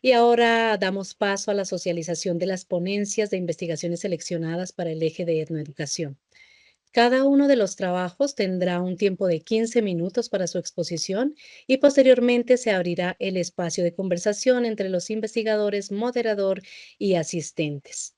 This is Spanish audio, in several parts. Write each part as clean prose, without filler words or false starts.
Y ahora damos paso a la socialización de las ponencias de investigaciones seleccionadas para el eje de etnoeducación. Cada uno de los trabajos tendrá un tiempo de 15 minutos para su exposición y posteriormente se abrirá el espacio de conversación entre los investigadores, moderador y asistentes.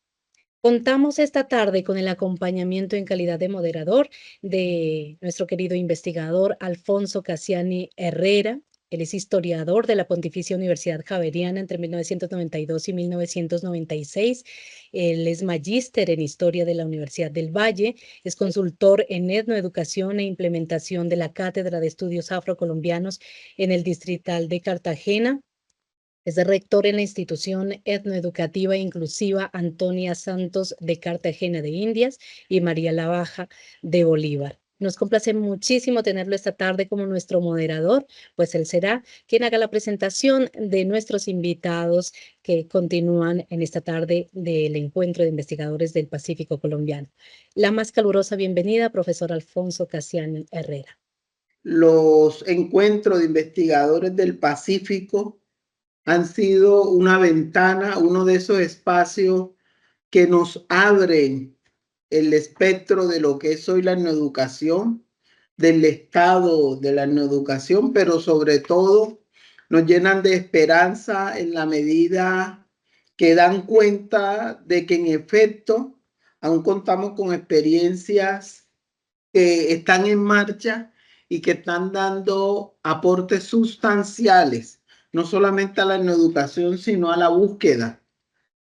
Contamos esta tarde con el acompañamiento en calidad de moderador de nuestro querido investigador Alfonso Cassiani Herrera. Él es historiador de la Pontificia Universidad Javeriana entre 1992 y 1996. Él es magíster en Historia de la Universidad del Valle. Es consultor en etnoeducación e implementación de la Cátedra de Estudios Afrocolombianos en el Distrital de Cartagena. Es rector en la institución etnoeducativa e inclusiva Antonia Santos de Cartagena de Indias y María la Baja de Bolívar. Nos complace muchísimo tenerlo esta tarde como nuestro moderador, pues él será quien haga la presentación de nuestros invitados que continúan en esta tarde del Encuentro de Investigadores del Pacífico Colombiano. La más calurosa bienvenida, profesor Alfonso Cassiani Herrera. Los encuentros de investigadores del Pacífico han sido una ventana, uno de esos espacios que nos abren el espectro de lo que es hoy la etnoeducación, del estado de la etnoeducación, pero sobre todo nos llenan de esperanza en la medida que dan cuenta de que en efecto aún contamos con experiencias que están en marcha y que están dando aportes sustanciales, no solamente a la educación, sino a la búsqueda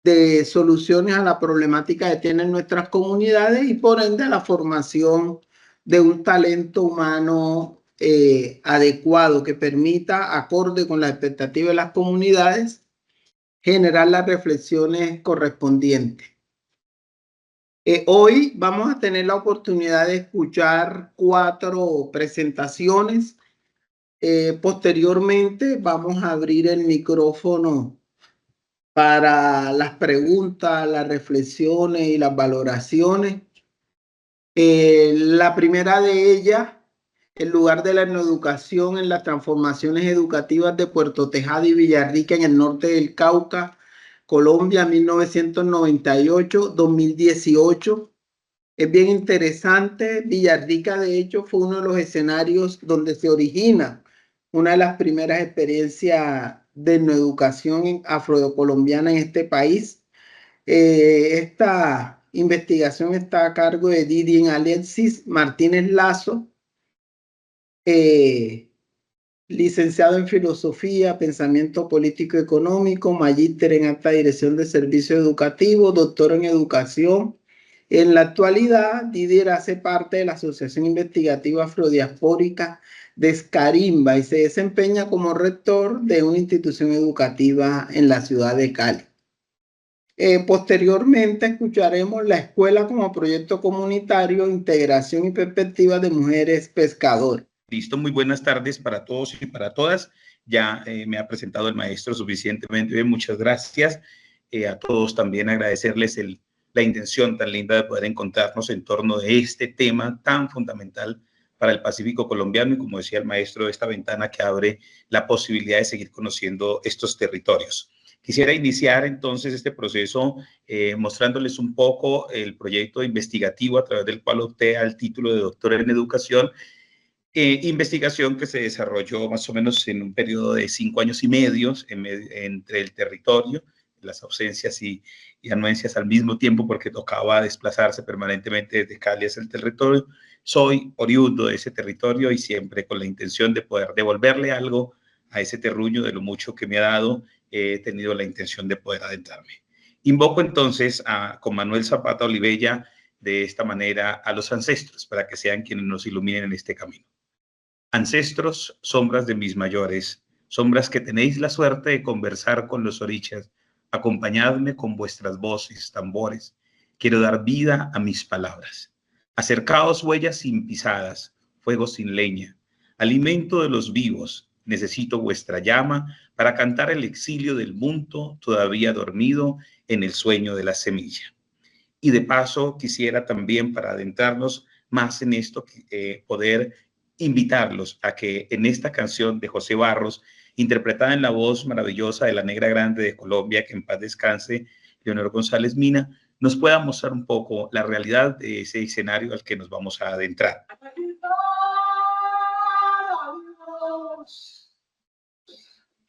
de soluciones a la problemática que tienen nuestras comunidades y por ende a la formación de un talento humano adecuado que permita, acorde con las expectativas de las comunidades, generar las reflexiones correspondientes. Hoy vamos a tener la oportunidad de escuchar 4 presentaciones. Posteriormente vamos a abrir el micrófono para las preguntas, las reflexiones y las valoraciones. La primera de ellas, el lugar de la etnoeducación en las transformaciones educativas de Puerto Tejada y Villarrica en el norte del Cauca, Colombia, 1998-2018. Es bien interesante. Villarrica, de hecho, fue uno de los escenarios donde se origina una de las primeras experiencias de etnoeducación afrocolombiana en este país. Esta investigación está a cargo de Didien Alexis Martínez Lazo, licenciado en Filosofía, Pensamiento Político y Económico, magíster en Alta Dirección de Servicios Educativos, doctor en Educación. En la actualidad, Didier hace parte de la Asociación Investigativa Afrodiaspórica de Escarimba y se desempeña como rector de una institución educativa en la ciudad de Cali. Posteriormente escucharemos la escuela como proyecto comunitario, integración y perspectiva de mujeres pescadoras. Listo, muy buenas tardes para todos y para todas. Ya me ha presentado el maestro suficientemente bien, muchas gracias. A todos también agradecerles la intención tan linda de poder encontrarnos en torno de este tema tan fundamental para el Pacífico colombiano y, como decía el maestro, esta ventana que abre la posibilidad de seguir conociendo estos territorios. Quisiera iniciar entonces este proceso mostrándoles un poco el proyecto investigativo a través del cual opté al título de doctor en educación. Investigación que se desarrolló más o menos en un periodo de 5 años y medio entre el territorio, las ausencias y anuencias al mismo tiempo porque tocaba desplazarse permanentemente desde Cali hacia el territorio. Soy oriundo de ese territorio y siempre con la intención de poder devolverle algo a ese terruño de lo mucho que me ha dado, he tenido la intención de poder adentrarme. Invoco entonces con Manuel Zapata Olivella de esta manera a los ancestros para que sean quienes nos iluminen en este camino. Ancestros, sombras de mis mayores, sombras que tenéis la suerte de conversar con los orichas, acompañadme con vuestras voces, tambores. Quiero dar vida a mis palabras. Acercaos huellas sin pisadas, fuego sin leña, alimento de los vivos. Necesito vuestra llama para cantar el exilio del mundo todavía dormido en el sueño de la semilla. Y de paso quisiera también, para adentrarnos más en esto, poder invitarlos a que en esta canción de José Barros, interpretada en la voz maravillosa de la Negra Grande de Colombia, que en paz descanse, Leonor González Mina, nos pueda mostrar un poco la realidad de ese escenario al que nos vamos a adentrar.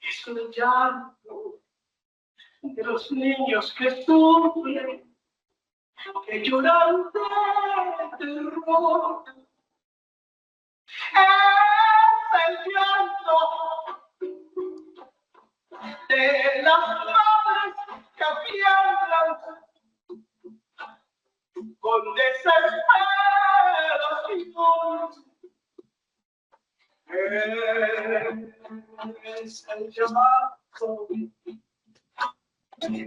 Es el llanto de los niños que sufren, que lloran de terror. Es el llanto de las madres que afianzan con desesperación. Es el llanto,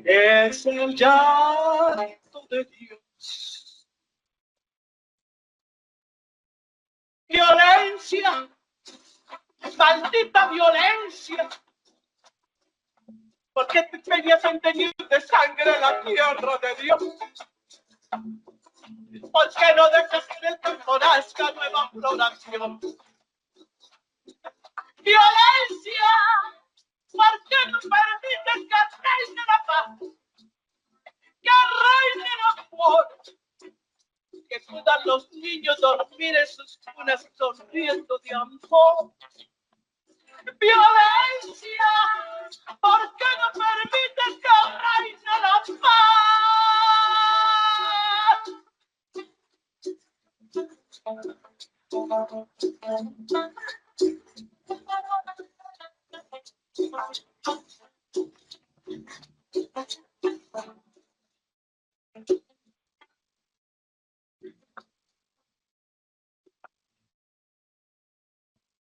es el llanto de Dios. Violencia, maldita violencia. ¿Por qué te empeñas en teñir de sangre la tierra de Dios? ¿Por qué no dejas que en el campo nazca nueva floración? Violencia, ¿por qué no permites que reine la paz? Que reine el amor, que puedan los niños dormir en sus cunas sonriendo de amor. Violencia, ¿por qué no permites que reine la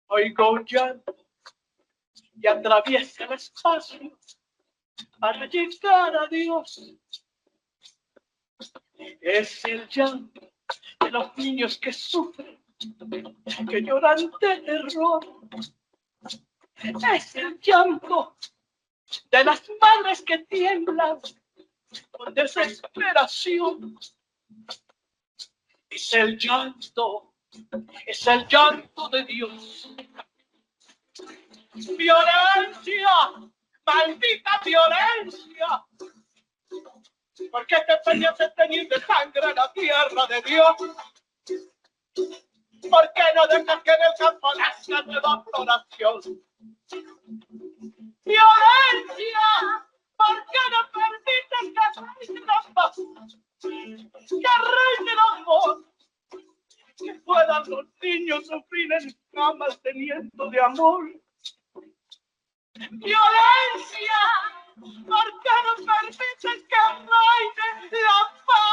Oigo un llanto y atraviesa el espacio para llegar a Dios. Es el llanto de los niños que sufren, que lloran de terror. Es el llanto de las madres que tiemblan con desesperación. Es el llanto de Dios. Violencia, maldita violencia. ¿Por qué te empeñas en teñir de sangre la tierra de Dios? ¿Por qué no dejas que en el campo nazca nueva floración? Violencia, ¿por qué no permites que reine la paz? Que reine el amor, que puedan los niños sufrir en camas teniendo de amor. Violencia, ¿por qué no permites que reine la paz?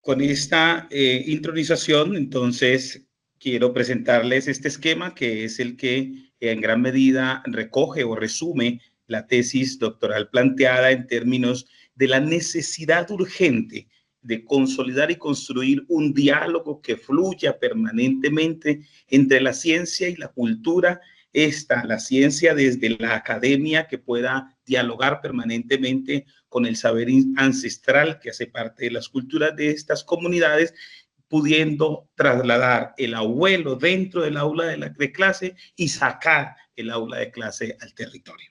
Con esta intronización, entonces, quiero presentarles este esquema que es el que en gran medida recoge o resume la tesis doctoral planteada en términos de la necesidad urgente de consolidar y construir un diálogo que fluya permanentemente entre la ciencia y la cultura. La ciencia desde la academia que pueda dialogar permanentemente con el saber ancestral que hace parte de las culturas de estas comunidades, pudiendo trasladar el abuelo dentro del aula de clase y sacar el aula de clase al territorio.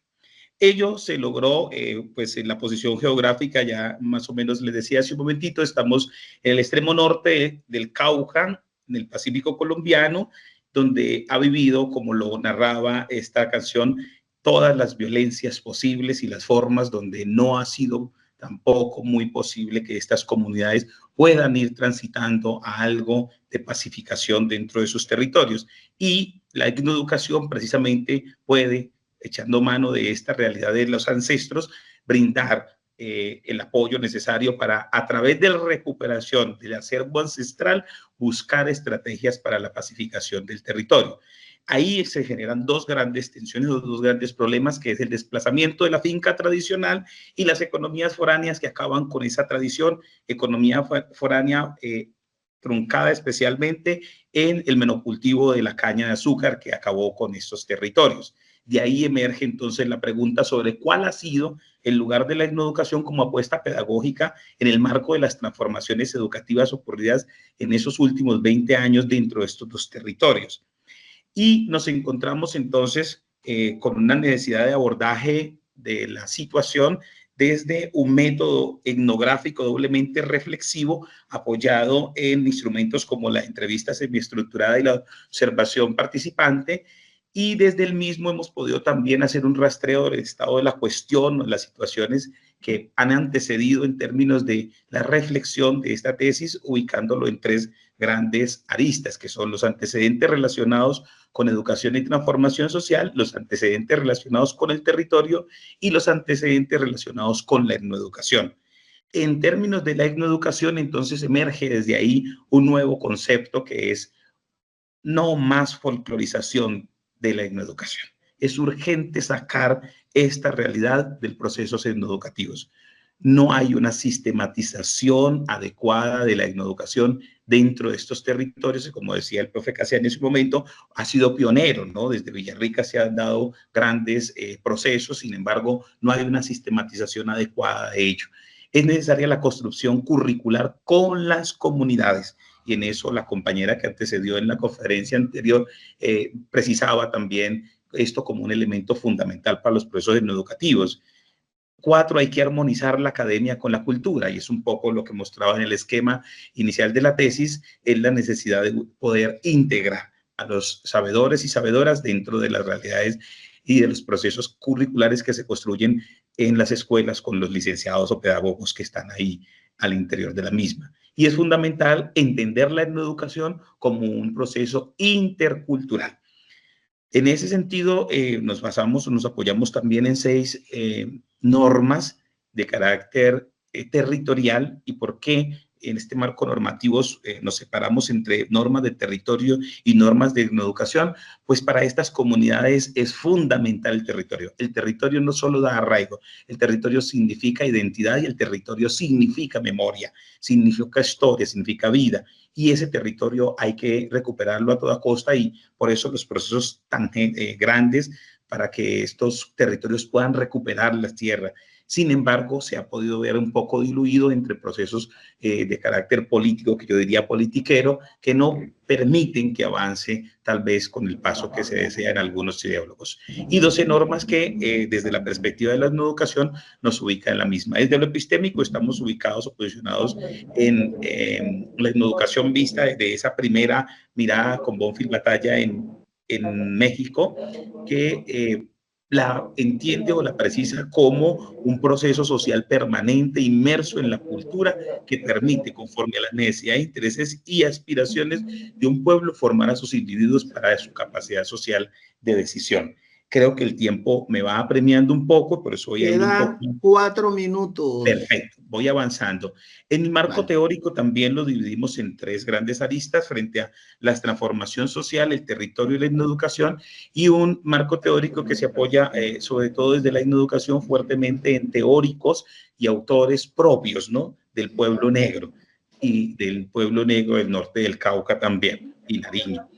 Ello se logró pues en la posición geográfica, ya más o menos les decía hace un momentito, estamos en el extremo norte del Cauca, en el Pacífico colombiano, donde ha vivido, como lo narraba esta canción, todas las violencias posibles y las formas donde no ha sido tampoco muy posible que estas comunidades puedan ir transitando a algo de pacificación dentro de sus territorios. Y la etnoeducación precisamente puede, echando mano de esta realidad de los ancestros, brindar el apoyo necesario para, a través de la recuperación del acervo ancestral, buscar estrategias para la pacificación del territorio. Ahí se generan dos grandes tensiones, dos grandes problemas, que es el desplazamiento de la finca tradicional y las economías foráneas que acaban con esa tradición, economía foránea truncada especialmente en el monocultivo de la caña de azúcar que acabó con estos territorios. De ahí emerge entonces la pregunta sobre cuál ha sido el lugar de la etnoeducación como apuesta pedagógica en el marco de las transformaciones educativas ocurridas en esos últimos 20 años dentro de estos dos territorios. Y nos encontramos entonces con una necesidad de abordaje de la situación desde un método etnográfico doblemente reflexivo apoyado en instrumentos como la entrevista semiestructurada y la observación participante, y desde el mismo hemos podido también hacer un rastreo del estado de la cuestión, las situaciones que han antecedido en términos de la reflexión de esta tesis, ubicándolo en tres grandes aristas, que son los antecedentes relacionados con educación y transformación social, los antecedentes relacionados con el territorio y los antecedentes relacionados con la etnoeducación. En términos de la etnoeducación, entonces emerge desde ahí un nuevo concepto que es no más folclorización de la etnoeducación. Es urgente sacar esta realidad del procesos etnoeducativos. No hay una sistematización adecuada de la etnoeducación dentro de estos territorios, y como decía el profe Casiani en su momento, ha sido pionero, ¿no? Desde Villarrica se han dado grandes procesos, sin embargo, no hay una sistematización adecuada de ello. Es necesaria la construcción curricular con las comunidades, y en eso la compañera que antecedió en la conferencia anterior precisaba también esto como un elemento fundamental para los procesos etnoeducativos. 4, hay que armonizar la academia con la cultura, y es un poco lo que mostraba en el esquema inicial de la tesis, es la necesidad de poder integrar a los sabedores y sabedoras dentro de las realidades y de los procesos curriculares que se construyen en las escuelas con los licenciados o pedagogos que están ahí al interior de la misma. Y es fundamental entender la etnoeducación como un proceso intercultural. En ese sentido, nos apoyamos también en 6 normas de carácter territorial. ¿Y por qué en este marco normativo nos separamos entre normas de territorio y normas de etnoeducación? Pues para estas comunidades es fundamental el territorio. El territorio no solo da arraigo, el territorio significa identidad, y el territorio significa memoria, significa historia, significa vida. Y ese territorio hay que recuperarlo a toda costa, y por eso los procesos tan grandes para que estos territorios puedan recuperar las tierras. Sin embargo, se ha podido ver un poco diluido entre procesos de carácter político, que yo diría politiquero, que no permiten que avance tal vez con el paso que se desea en algunos ideólogos. Y 12 normas que desde la perspectiva de la etnoeducación nos ubican en la misma. Desde lo epistémico estamos ubicados o posicionados en la etnoeducación vista desde esa primera mirada con Bonfil Batalla en México, que la entiende o la precisa como un proceso social permanente inmerso en la cultura que permite, conforme a las necesidades, intereses y aspiraciones de un pueblo, formar a sus individuos para su capacidad social de decisión. Creo que el tiempo me va apremiando un poco, por eso voy a ir un poco. 4 minutos. Perfecto, voy avanzando. En el marco teórico también lo dividimos en 3 grandes aristas frente a la transformación social, el territorio y la etnoeducación, y un marco teórico que se apoya sobre todo desde la etnoeducación fuertemente en teóricos y autores propios, ¿no? Del pueblo negro y del pueblo negro del norte del Cauca también, y Nariño.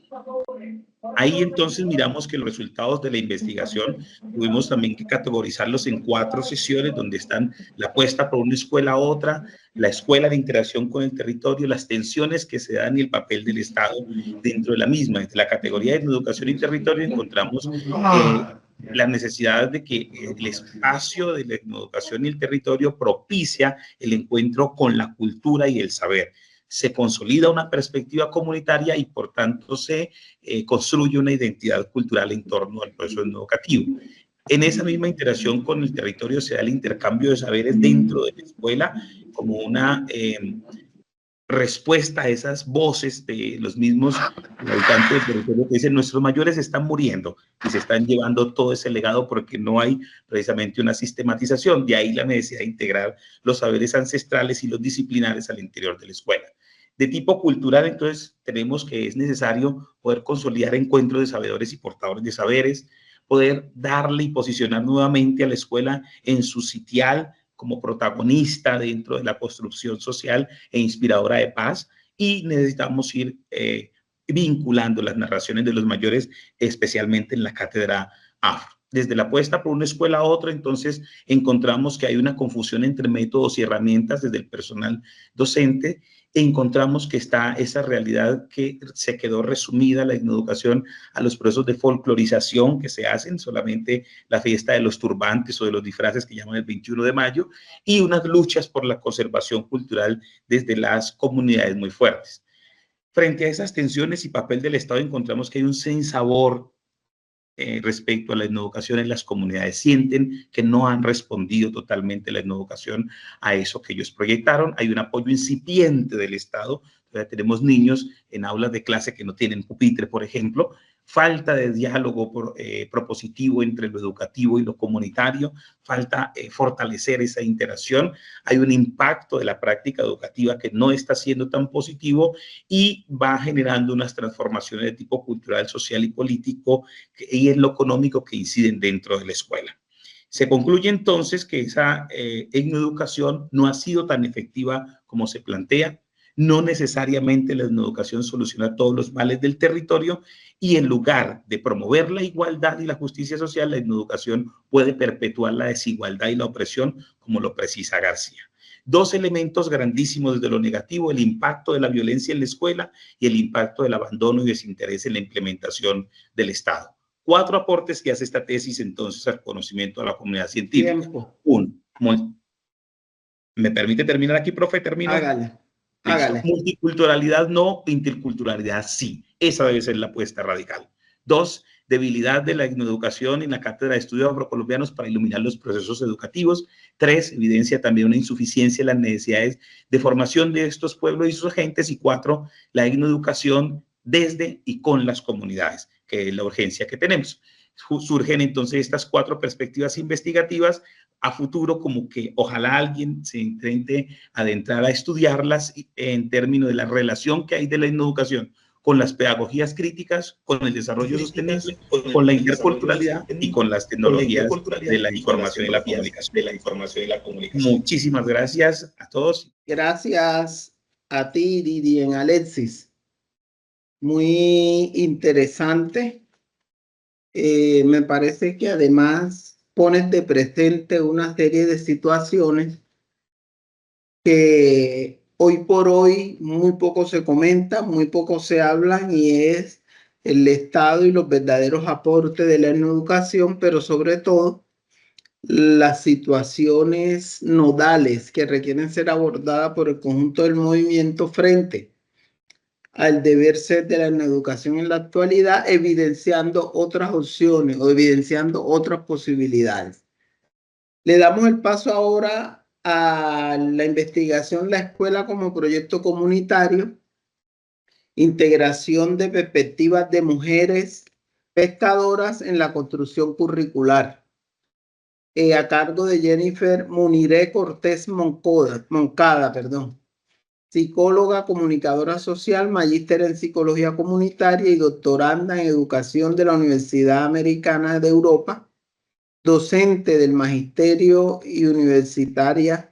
Ahí entonces miramos que los resultados de la investigación tuvimos también que categorizarlos en 4 sesiones, donde están la apuesta por una escuela a otra, la escuela de interacción con el territorio, las tensiones que se dan y el papel del Estado dentro de la misma. Entre la categoría de educación y territorio encontramos la necesidad de que el espacio de la educación y el territorio propicia el encuentro con la cultura y el saber. Se consolida una perspectiva comunitaria y por tanto se construye una identidad cultural en torno al proceso educativo. En esa misma interacción con el territorio se da el intercambio de saberes dentro de la escuela como una respuesta a esas voces de los mismos habitantes del territorio que dicen: nuestros mayores están muriendo y se están llevando todo ese legado porque no hay precisamente una sistematización. De ahí la necesidad de integrar los saberes ancestrales y los disciplinares al interior de la escuela. De tipo cultural, entonces, tenemos que es necesario poder consolidar encuentros de sabedores y portadores de saberes, poder darle y posicionar nuevamente a la escuela en su sitial como protagonista dentro de la construcción social e inspiradora de paz, y necesitamos ir vinculando las narraciones de los mayores, especialmente en la cátedra afro. desde la apuesta por una escuela a otra, entonces encontramos que hay una confusión entre métodos y herramientas desde el personal docente. Encontramos que está esa realidad que se quedó resumida la educación a los procesos de folclorización que se hacen, solamente la fiesta de los turbantes o de los disfraces que llaman el 21 de mayo, y unas luchas por la conservación cultural desde las comunidades muy fuertes. Frente a esas tensiones y papel del Estado, encontramos que hay un sinsabor respecto a la educación en las comunidades. Sienten que no han respondido totalmente la educación a eso que ellos proyectaron. Hay un apoyo incipiente del Estado. Todavía tenemos niños en aulas de clase que no tienen pupitre, por ejemplo. Falta de diálogo propositivo entre lo educativo y lo comunitario. Falta fortalecer esa interacción. Hay un impacto de la práctica educativa que no está siendo tan positivo y va generando unas transformaciones de tipo cultural, social y político y en lo económico que inciden dentro de la escuela. Se concluye entonces que esa etnoeducación no ha sido tan efectiva como se plantea. No necesariamente la etnoeducación soluciona todos los males del territorio y en lugar de promover la igualdad y la justicia social, la etnoeducación puede perpetuar la desigualdad y la opresión, como lo precisa García. Dos elementos grandísimos desde lo negativo: el impacto de la violencia en la escuela y el impacto del abandono y desinterés en la implementación del Estado. 4 aportes que hace esta tesis entonces al conocimiento de la comunidad científica. Tiempo. ¿Me permite terminar aquí, profe? ¿Termino? Hágale. Hágale. Multiculturalidad no, interculturalidad sí. Esa debe ser la apuesta radical. 2, debilidad de la etnoeducación en la Cátedra de Estudios Afrocolombianos para iluminar los procesos educativos. 3, evidencia también una insuficiencia en las necesidades de formación de estos pueblos y sus agentes. Y 4, la etnoeducación desde y con las comunidades, que es la urgencia que tenemos. Surgen entonces estas 4 perspectivas investigativas a futuro, como que ojalá alguien se intente adentrar a estudiarlas en términos de la relación que hay de la etnoeducación con las pedagogías críticas, con el desarrollo sostenible, con la interculturalidad y con las tecnologías de la información y la comunicación. Muchísimas gracias a todos. Gracias a ti, Didi, Alexis. Muy interesante. Me parece que además pones de presente una serie de situaciones que hoy por hoy muy poco se comentan, muy poco se hablan, y es el Estado y los verdaderos aportes de la educación, pero sobre todo las situaciones nodales que requieren ser abordadas por el conjunto del movimiento frente al deber ser de la educación en la actualidad, evidenciando otras opciones o evidenciando otras posibilidades. Le damos el paso ahora a la investigación La Escuela como Proyecto Comunitario, integración de perspectivas de mujeres pescadoras en la construcción curricular, a cargo de Jennifer Muniré Cortés Moncada, psicóloga, comunicadora social, magíster en psicología comunitaria y doctoranda en educación de la Universidad Americana de Europa, docente del magisterio y universitaria,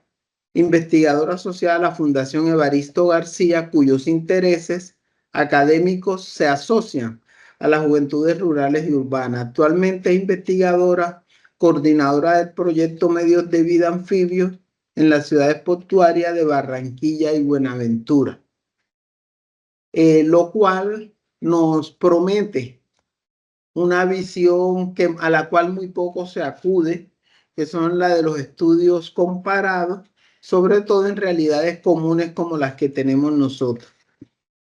investigadora asociada a la Fundación Evaristo García, cuyos intereses académicos se asocian a las juventudes rurales y urbanas. Actualmente es investigadora, coordinadora del proyecto Medios de Vida Anfibios en las ciudades portuarias de Barranquilla y Buenaventura, lo cual nos promete una visión a la cual muy poco se acude, que son la de los estudios comparados, sobre todo en realidades comunes como las que tenemos nosotros.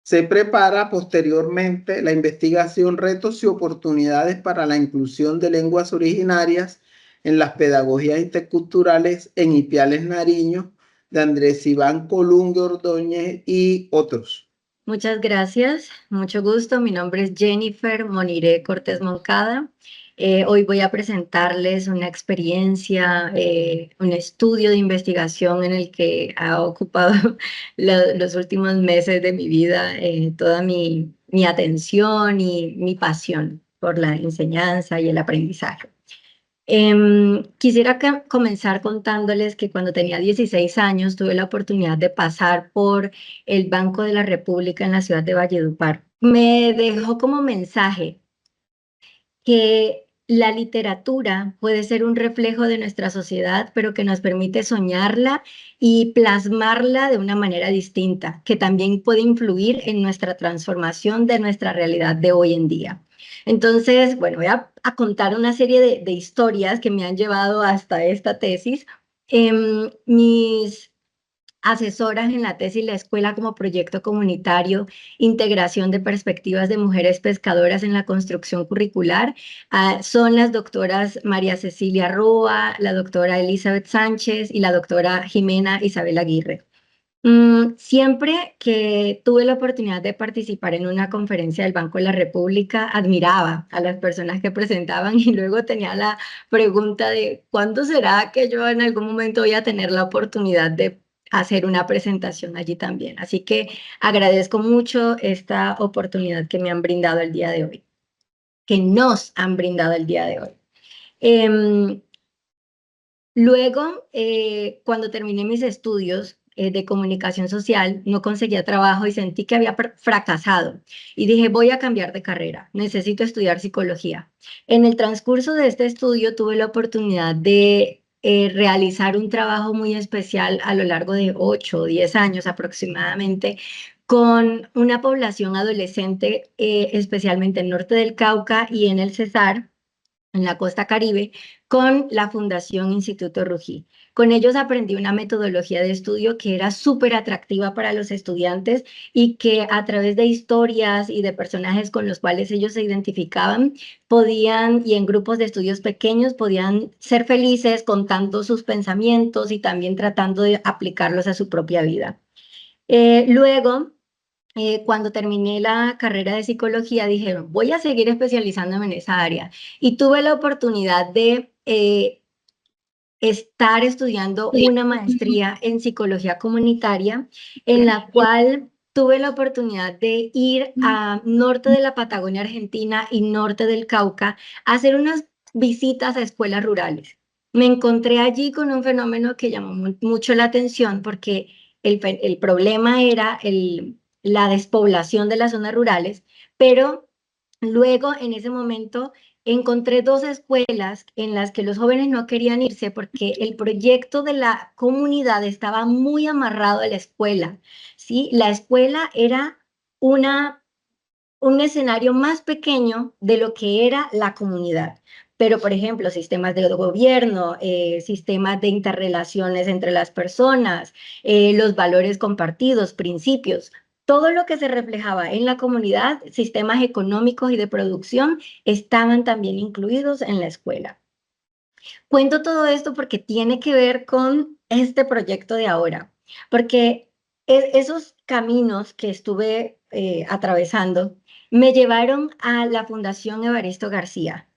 Se prepara posteriormente la investigación Retos y oportunidades para la inclusión de lenguas originarias en las pedagogías interculturales en Ipiales, Nariño, de Andrés Iván Colungue Ordóñez y otros. Muchas gracias, mucho gusto. Mi nombre es Jennifer Moniré Cortés Moncada. Hoy voy a presentarles una experiencia, un estudio de investigación en el que ha ocupado los últimos meses de mi vida, toda mi atención y mi pasión por la enseñanza y el aprendizaje. Quisiera comenzar contándoles que cuando tenía 16 años tuve la oportunidad de pasar por el Banco de la República en la ciudad de Valledupar. Me dejó como mensaje que la literatura puede ser un reflejo de nuestra sociedad, pero que nos permite soñarla y plasmarla de una manera distinta, que también puede influir en nuestra transformación de nuestra realidad de hoy en día. Entonces, bueno, voy a contar una serie de historias que me han llevado hasta esta tesis. Mis asesoras en la tesis La Escuela como Proyecto Comunitario, Integración de Perspectivas de Mujeres Pescadoras en la Construcción Curricular, son las doctoras María Cecilia Roa, la doctora Elizabeth Sánchez y la doctora Jimena Isabel Aguirre. Siempre que tuve la oportunidad de participar en una conferencia del Banco de la República, admiraba a las personas que presentaban y luego tenía la pregunta de ¿cuándo será que yo en algún momento voy a tener la oportunidad de hacer una presentación allí también? Así que agradezco mucho esta oportunidad que me han brindado el día de hoy, que nos han brindado el día de hoy. Luego, cuando terminé mis estudios de comunicación social, no conseguía trabajo y sentí que había fracasado. Y dije, voy a cambiar de carrera, necesito estudiar psicología. En el transcurso de este estudio tuve la oportunidad de realizar un trabajo muy especial a lo largo de 8 o 10 años aproximadamente con una población adolescente, especialmente en el norte del Cauca y en el Cesar, en la costa Caribe, con la Fundación Instituto Rugí. Con ellos aprendí una metodología de estudio que era súper atractiva para los estudiantes y que a través de historias y de personajes con los cuales ellos se identificaban, podían, y en grupos de estudios pequeños, podían ser felices contando sus pensamientos y también tratando de aplicarlos a su propia vida. Luego, cuando terminé la carrera de psicología, dije, voy a seguir especializándome en esa área. Y tuve la oportunidad de estar estudiando una maestría en psicología comunitaria, en la cual tuve la oportunidad de ir a norte de la Patagonia Argentina y norte del Cauca a hacer unas visitas a escuelas rurales. Me encontré allí con un fenómeno que llamó mucho la atención porque el problema era la despoblación de las zonas rurales, pero luego en ese momento encontré 2 escuelas en las que los jóvenes no querían irse porque el proyecto de la comunidad estaba muy amarrado a la escuela, ¿sí? La escuela era un escenario más pequeño de lo que era la comunidad. Pero, por ejemplo, sistemas de gobierno, sistemas de interrelaciones entre las personas, los valores compartidos, principios, todo lo que se reflejaba en la comunidad, sistemas económicos y de producción, estaban también incluidos en la escuela. Cuento todo esto porque tiene que ver con este proyecto de ahora, porque esos caminos que estuve atravesando me llevaron a la Fundación Evaristo García,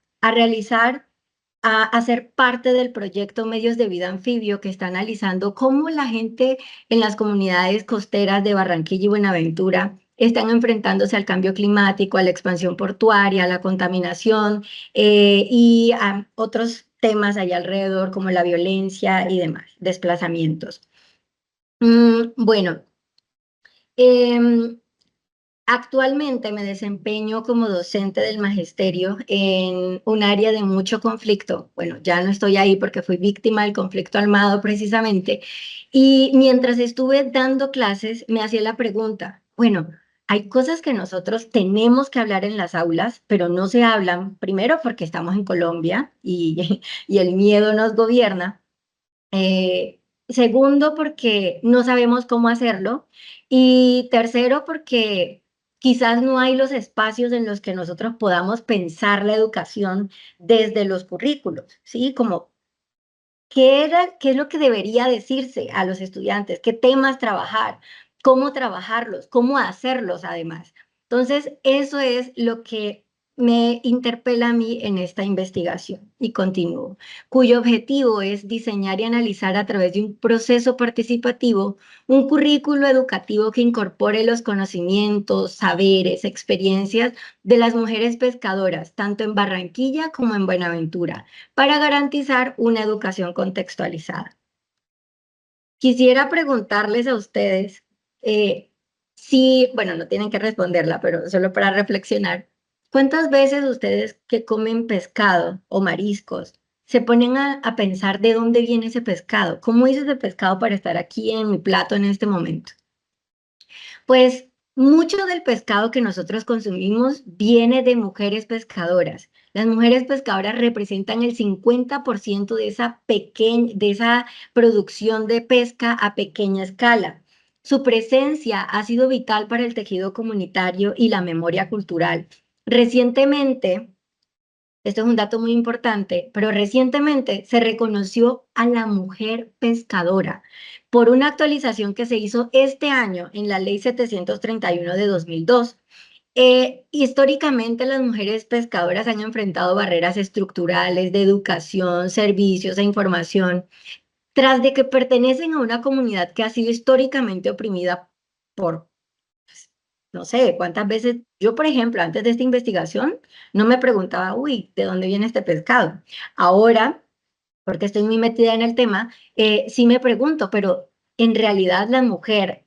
a ser parte del proyecto Medios de Vida Anfibio, que está analizando cómo la gente en las comunidades costeras de Barranquilla y Buenaventura están enfrentándose al cambio climático, a la expansión portuaria, a la contaminación y a otros temas allá alrededor como la violencia y demás, desplazamientos. Bueno, actualmente me desempeño como docente del magisterio en un área de mucho conflicto. Bueno, ya no estoy ahí porque fui víctima del conflicto armado precisamente. Y mientras estuve dando clases, me hacía la pregunta, bueno, hay cosas que nosotros tenemos que hablar en las aulas, pero no se hablan, primero porque estamos en Colombia y, y el miedo nos gobierna. Segundo, porque no sabemos cómo hacerlo. Y tercero, porque quizás no hay los espacios en los que nosotros podamos pensar la educación desde los currículos, ¿sí? Como, qué es lo que debería decirse a los estudiantes? ¿Qué temas trabajar? ¿Cómo trabajarlos? ¿Cómo hacerlos además? Entonces, eso es lo que me interpela a mí en esta investigación y continúo, cuyo objetivo es diseñar y analizar a través de un proceso participativo un currículo educativo que incorpore los conocimientos, saberes, experiencias de las mujeres pescadoras, tanto en Barranquilla como en Buenaventura, para garantizar una educación contextualizada. Quisiera preguntarles a ustedes si, bueno, no tienen que responderla, pero solo para reflexionar, ¿Cuántas veces ustedes que comen pescado o mariscos se ponen a pensar de dónde viene ese pescado? ¿Cómo hizo ese pescado para estar aquí en mi plato en este momento? Pues mucho del pescado que nosotros consumimos viene de mujeres pescadoras. Las mujeres pescadoras representan el 50% de esa producción de pesca a pequeña escala. Su presencia ha sido vital para el tejido comunitario y la memoria cultural. Recientemente, esto es un dato muy importante, pero recientemente se reconoció a la mujer pescadora por una actualización que se hizo este año en la Ley 731 de 2002. Históricamente las mujeres pescadoras han enfrentado barreras estructurales de educación, servicios e información, tras de que pertenecen a una comunidad que ha sido históricamente oprimida por no sé cuántas veces, yo por ejemplo, antes de esta investigación, no me preguntaba, uy, ¿de dónde viene este pescado? Ahora, porque estoy muy metida en el tema, sí me pregunto, pero en realidad la mujer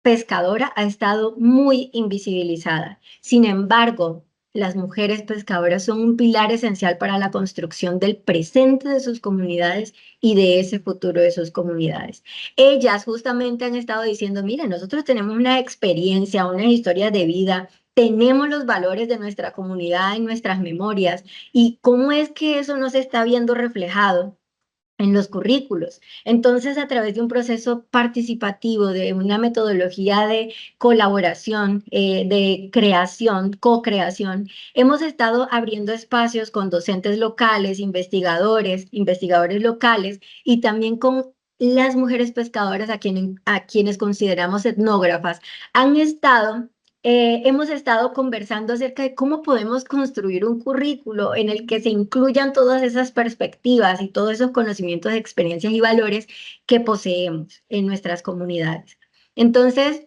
pescadora ha estado muy invisibilizada. Sin embargo, las mujeres pescadoras son un pilar esencial para la construcción del presente de sus comunidades y de ese futuro de sus comunidades. Ellas justamente han estado diciendo, miren, nosotros tenemos una experiencia, una historia de vida, tenemos los valores de nuestra comunidad en nuestras memorias y cómo es que eso no se está viendo reflejado en los currículos. Entonces, a través de un proceso participativo, de una metodología de colaboración, de creación, co-creación, hemos estado abriendo espacios con docentes locales, investigadores locales y también con las mujeres pescadoras a quienes consideramos etnógrafas. Hemos estado conversando acerca de cómo podemos construir un currículo en el que se incluyan todas esas perspectivas y todos esos conocimientos, experiencias y valores que poseemos en nuestras comunidades. Entonces,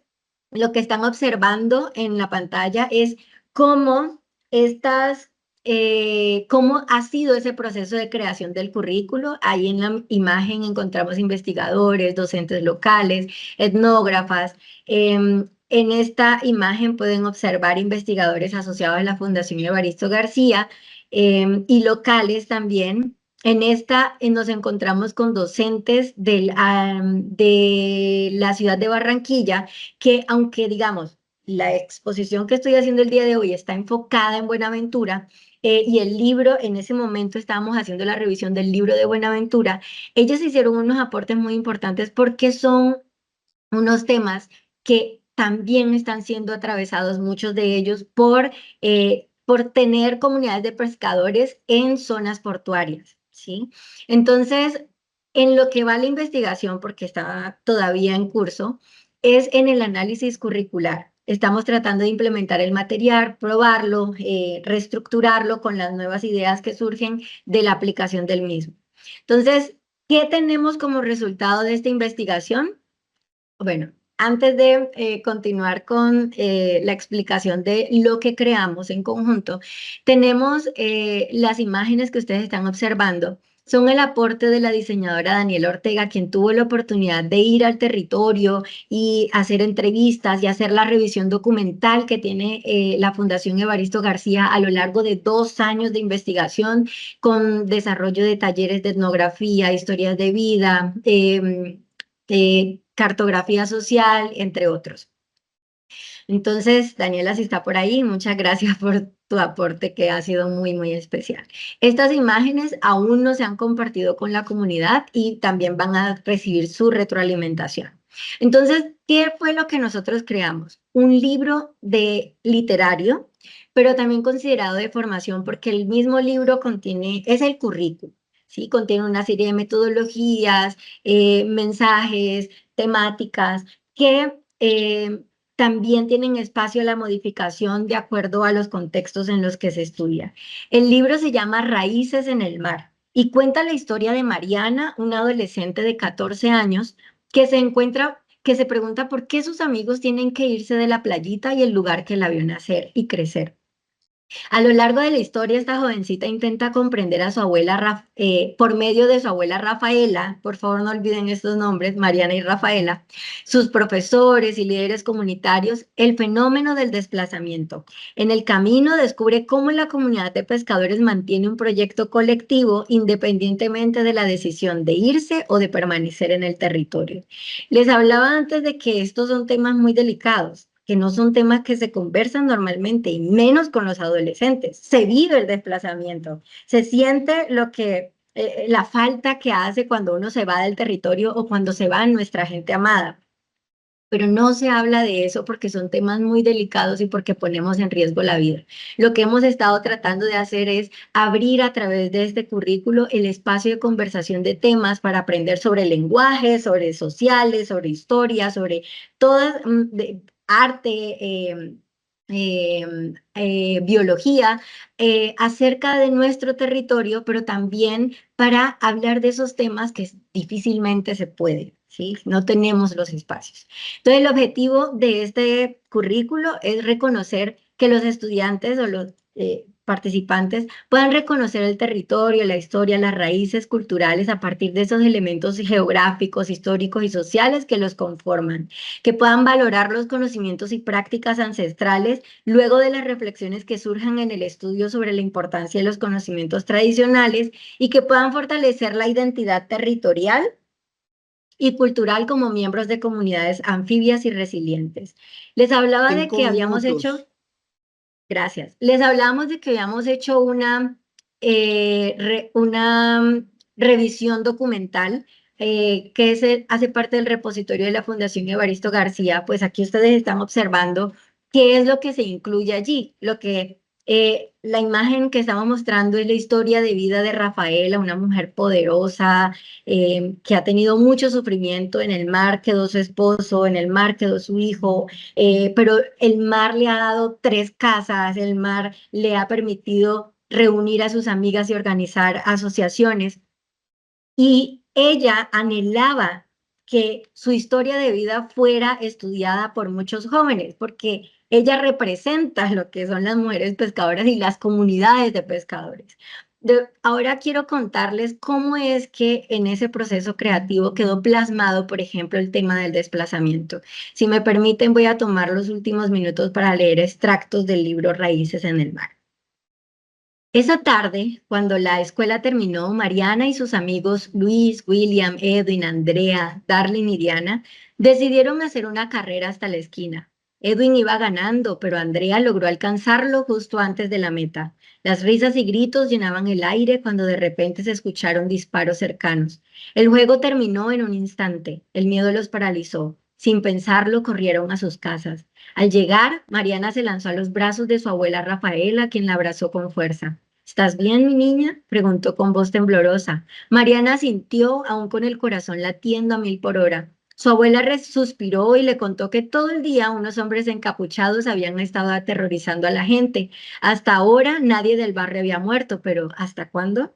lo que están observando en la pantalla es cómo cómo ha sido ese proceso de creación del currículo. Ahí en la imagen encontramos investigadores, docentes locales, etnógrafas. En esta imagen pueden observar investigadores asociados a la Fundación Evaristo García y locales también. En esta nos encontramos con docentes de la ciudad de Barranquilla, que aunque digamos, la exposición que estoy haciendo el día de hoy está enfocada en Buenaventura, y el libro, en ese momento estábamos haciendo la revisión del libro de Buenaventura, ellos hicieron unos aportes muy importantes porque son unos temas que también están siendo atravesados, muchos de ellos, por tener comunidades de pescadores en zonas portuarias, ¿sí? Entonces, en lo que va la investigación, porque está todavía en curso, es en el análisis curricular. Estamos tratando de implementar el material, probarlo, reestructurarlo con las nuevas ideas que surgen de la aplicación del mismo. Entonces, ¿qué tenemos como resultado de esta investigación? Bueno, antes de continuar con la explicación de lo que creamos en conjunto, tenemos las imágenes que ustedes están observando. Son el aporte de la diseñadora Daniela Ortega, quien tuvo la oportunidad de ir al territorio y hacer entrevistas y hacer la revisión documental que tiene la Fundación Evaristo García a lo largo de 2 años de investigación con desarrollo de talleres de etnografía, historias de vida, cartografía social, entre otros. Entonces, Daniela, si está por ahí, muchas gracias por tu aporte que ha sido muy, muy especial. Estas imágenes aún no se han compartido con la comunidad y también van a recibir su retroalimentación. Entonces, ¿qué fue lo que nosotros creamos? Un libro literario, pero también considerado de formación porque el mismo libro es el currículo, ¿sí? Contiene una serie de metodologías, mensajes, temáticas que también tienen espacio a la modificación de acuerdo a los contextos en los que se estudia. El libro se llama Raíces en el Mar y cuenta la historia de Mariana, una adolescente de 14 años que se pregunta por qué sus amigos tienen que irse de la playita y el lugar que la vio nacer y crecer. A lo largo de la historia, esta jovencita intenta comprender a su abuela, por medio de su abuela Rafaela, por favor no olviden estos nombres, Mariana y Rafaela, sus profesores y líderes comunitarios, el fenómeno del desplazamiento. En el camino descubre cómo la comunidad de pescadores mantiene un proyecto colectivo independientemente de la decisión de irse o de permanecer en el territorio. Les hablaba antes de que estos son temas muy delicados, que no son temas que se conversan normalmente y menos con los adolescentes. Se vive el desplazamiento, se siente la falta que hace cuando uno se va del territorio o cuando se va nuestra gente amada. Pero no se habla de eso porque son temas muy delicados y porque ponemos en riesgo la vida. Lo que hemos estado tratando de hacer es abrir a través de este currículo el espacio de conversación de temas para aprender sobre lenguaje, sobre sociales, sobre historia, sobre todas, arte, biología, acerca de nuestro territorio, pero también para hablar de esos temas que difícilmente se puede, ¿sí? No tenemos los espacios. Entonces, el objetivo de este currículo es reconocer que los estudiantes o los participantes puedan reconocer el territorio, la historia, las raíces culturales a partir de esos elementos geográficos, históricos y sociales que los conforman, que puedan valorar los conocimientos y prácticas ancestrales luego de las reflexiones que surjan en el estudio sobre la importancia de los conocimientos tradicionales y que puedan fortalecer la identidad territorial y cultural como miembros de comunidades anfibias y resilientes. Les hablaba de 5 que habíamos hecho, minutos. gracias, les hablábamos de que habíamos hecho una revisión documental que hace parte del repositorio de la Fundación Evaristo García. Pues aquí ustedes están observando qué es lo que se incluye allí. La imagen que estamos mostrando es la historia de vida de Rafaela, una mujer poderosa, que ha tenido mucho sufrimiento. En el mar quedó su esposo, en el mar quedó su hijo, pero el mar le ha dado 3 casas, el mar le ha permitido reunir a sus amigas y organizar asociaciones. Y ella anhelaba que su historia de vida fuera estudiada por muchos jóvenes, porque ella representa lo que son las mujeres pescadoras y las comunidades de pescadores. Ahora quiero contarles cómo es que en ese proceso creativo quedó plasmado, por ejemplo, el tema del desplazamiento. Si me permiten, voy a tomar los últimos minutos para leer extractos del libro Raíces en el Mar. Esa tarde, cuando la escuela terminó, Mariana y sus amigos Luis, William, Edwin, Andrea, Darlene y Diana decidieron hacer una carrera hasta la esquina. Edwin iba ganando, pero Andrea logró alcanzarlo justo antes de la meta. Las risas y gritos llenaban el aire cuando de repente se escucharon disparos cercanos. El juego terminó en un instante. El miedo los paralizó. Sin pensarlo, corrieron a sus casas. Al llegar, Mariana se lanzó a los brazos de su abuela Rafaela, quien la abrazó con fuerza. ¿Estás bien, mi niña?, preguntó con voz temblorosa. Mariana asintió, aún con el corazón latiendo a 1000 por hora. Su abuela suspiró y le contó que todo el día unos hombres encapuchados habían estado aterrorizando a la gente. Hasta ahora nadie del barrio había muerto, pero ¿hasta cuándo?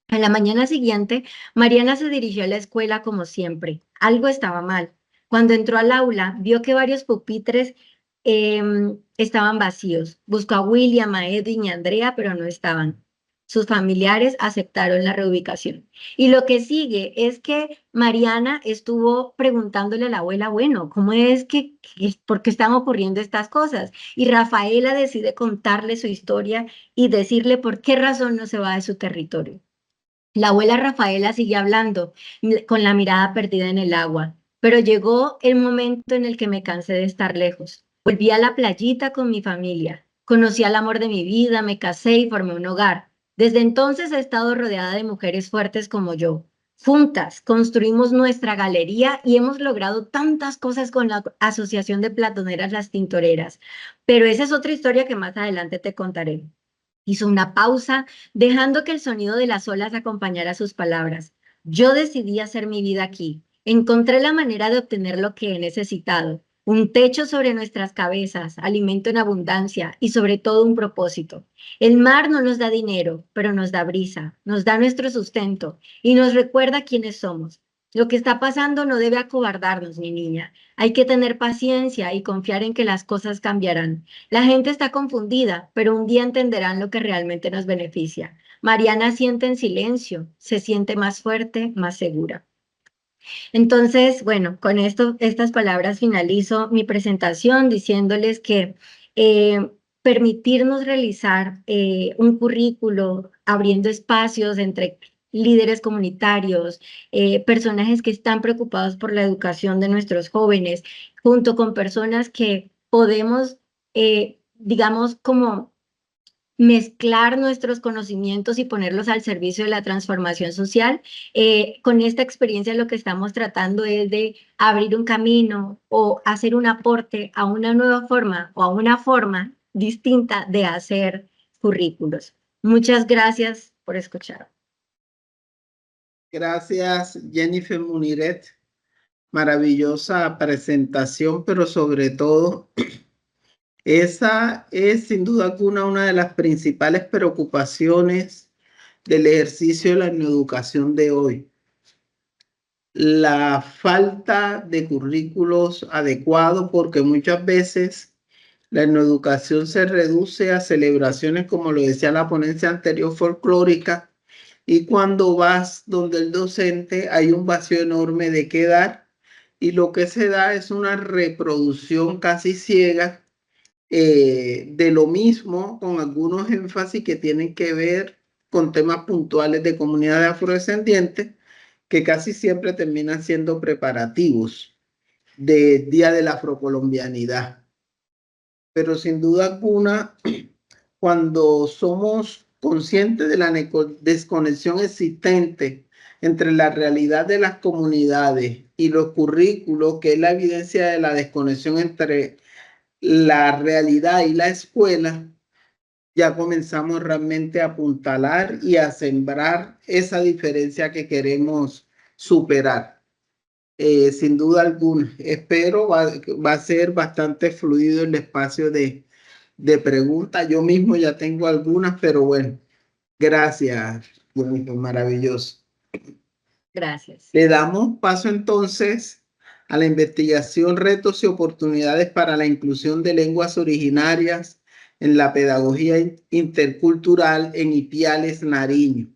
A la mañana siguiente, Mariana se dirigió a la escuela como siempre. Algo estaba mal. Cuando entró al aula, vio que varios pupitres estaban vacíos. Buscó a William, a Edwin y a Andrea, pero no estaban. Sus familiares aceptaron la reubicación. Y lo que sigue es que Mariana estuvo preguntándole a la abuela, bueno, ¿cómo es por qué están ocurriendo estas cosas? Y Rafaela decide contarle su historia y decirle por qué razón no se va de su territorio. La abuela Rafaela sigue hablando con la mirada perdida en el agua, pero llegó el momento en el que me cansé de estar lejos. Volví a la playita con mi familia, conocí al amor de mi vida, me casé y formé un hogar. Desde entonces he estado rodeada de mujeres fuertes como yo. Juntas construimos nuestra galería y hemos logrado tantas cosas con la Asociación de Platoneras Las Tintoreras, pero esa es otra historia que más adelante te contaré. Hizo una pausa, dejando que el sonido de las olas acompañara sus palabras. Yo decidí hacer mi vida aquí. Encontré la manera de obtener lo que he necesitado. Un techo sobre nuestras cabezas, alimento en abundancia y sobre todo un propósito. El mar no nos da dinero, pero nos da brisa, nos da nuestro sustento y nos recuerda quiénes somos. Lo que está pasando no debe acobardarnos, mi niña. Hay que tener paciencia y confiar en que las cosas cambiarán. La gente está confundida, pero un día entenderán lo que realmente nos beneficia. Mariana siente en silencio, se siente más fuerte, más segura. Entonces, bueno, con estas palabras finalizo mi presentación diciéndoles que permitirnos realizar un currículo, abriendo espacios entre líderes comunitarios, personajes que están preocupados por la educación de nuestros jóvenes, junto con personas que podemos, digamos, como mezclar nuestros conocimientos y ponerlos al servicio de la transformación social. Con esta experiencia lo que estamos tratando es de abrir un camino o hacer un aporte a una nueva forma o a una forma distinta de hacer currículos. Muchas gracias por escuchar. Gracias, Jennifer Muniret. Maravillosa presentación, pero sobre todo, esa es sin duda alguna una de las principales preocupaciones del ejercicio de la educación de hoy. La falta de currículos adecuados, porque muchas veces la educación se reduce a celebraciones, como lo decía la ponencia anterior, folclórica, y cuando vas donde el docente hay un vacío enorme de qué dar, y lo que se da es una reproducción casi ciega de lo mismo, con algunos énfasis que tienen que ver con temas puntuales de comunidades afrodescendientes, que casi siempre terminan siendo preparativos del Día de la Afrocolombianidad. Pero sin duda alguna, cuando somos conscientes de la desconexión existente entre la realidad de las comunidades y los currículos, que es la evidencia de la desconexión entre la realidad y la escuela, ya comenzamos realmente a apuntalar y a sembrar esa diferencia que queremos superar. Sin duda alguna, espero va a ser bastante fluido el espacio de preguntas. Yo mismo ya tengo algunas, pero bueno, gracias, maravilloso. Gracias. Le damos paso entonces a la investigación, retos y oportunidades para la inclusión de lenguas originarias en la pedagogía intercultural en Ipiales, Nariño.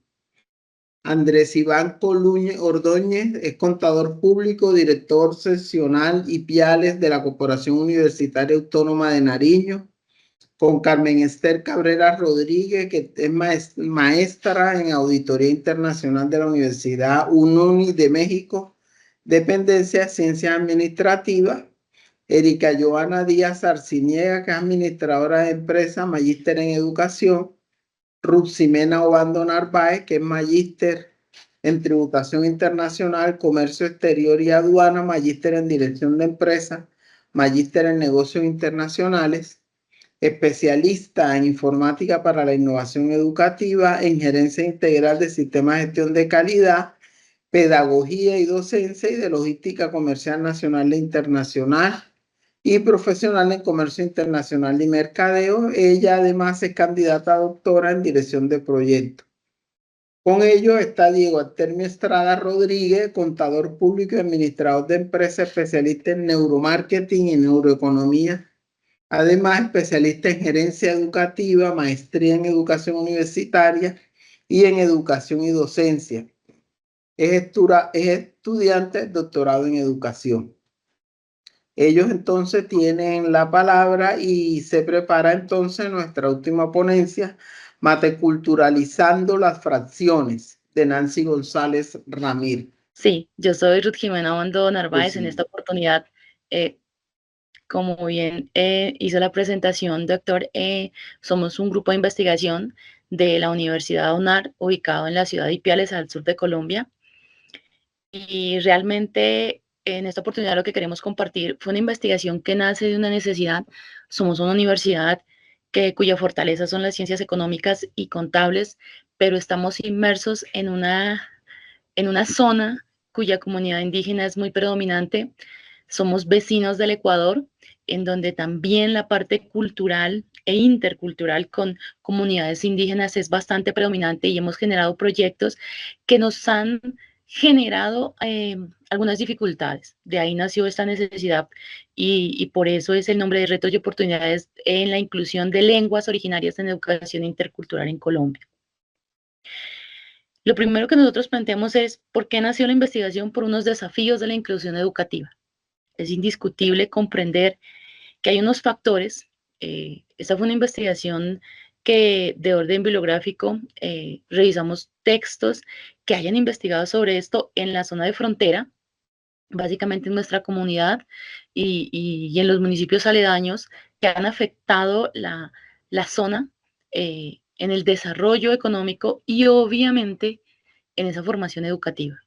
Andrés Iván Ordóñez es contador público, director seccional Ipiales de la Corporación Universitaria Autónoma de Nariño, con Carmen Esther Cabrera Rodríguez, que es maestra en Auditoría Internacional de la Universidad UNUNI de México, dependencia de Ciencias Administrativas. Erika Joana Díaz Arciniega, que es administradora de empresas, magíster en Educación. Ruximena Obando Narváez, que es magíster en Tributación Internacional, Comercio Exterior y Aduana, magíster en Dirección de Empresas, magíster en Negocios Internacionales, especialista en Informática para la Innovación Educativa, en Gerencia Integral de Sistemas de Gestión de Calidad, Pedagogía y Docencia y de Logística Comercial Nacional e Internacional, y profesional en Comercio Internacional y Mercadeo. Ella además es candidata a doctora en Dirección de Proyectos. Con ello está Diego Artemio Estrada Rodríguez, contador público y administrador de empresas, especialista en neuromarketing y neuroeconomía. Además, especialista en gerencia educativa, maestría en educación universitaria y en educación y docencia. Es estudiante doctorado en educación. Ellos entonces tienen la palabra y se prepara entonces nuestra última ponencia, Mateculturalizando las fracciones, de Nancy González Ramírez. Sí, yo soy Ruth Jimena Obando Narváez. Sí. En esta oportunidad, como bien hizo la presentación, doctor, somos un grupo de investigación de la Universidad UNAR, ubicado en la ciudad de Ipiales, al sur de Colombia. Y realmente en esta oportunidad lo que queremos compartir fue una investigación que nace de una necesidad. Somos una universidad cuya fortaleza son las ciencias económicas y contables, pero estamos inmersos en una zona cuya comunidad indígena es muy predominante. Somos vecinos del Ecuador, en donde también la parte cultural e intercultural con comunidades indígenas es bastante predominante, y hemos generado proyectos que nos han generado algunas dificultades. De ahí nació esta necesidad y por eso es el nombre de Retos y Oportunidades en la inclusión de lenguas originarias en educación intercultural en Colombia. Lo primero que nosotros planteamos es por qué nació la investigación por unos desafíos de la inclusión educativa. Es indiscutible comprender que hay unos factores. Esta fue una investigación que de orden bibliográfico revisamos textos que hayan investigado sobre esto en la zona de frontera, básicamente en nuestra comunidad y en los municipios aledaños que han afectado la zona en el desarrollo económico y obviamente en esa formación educativa.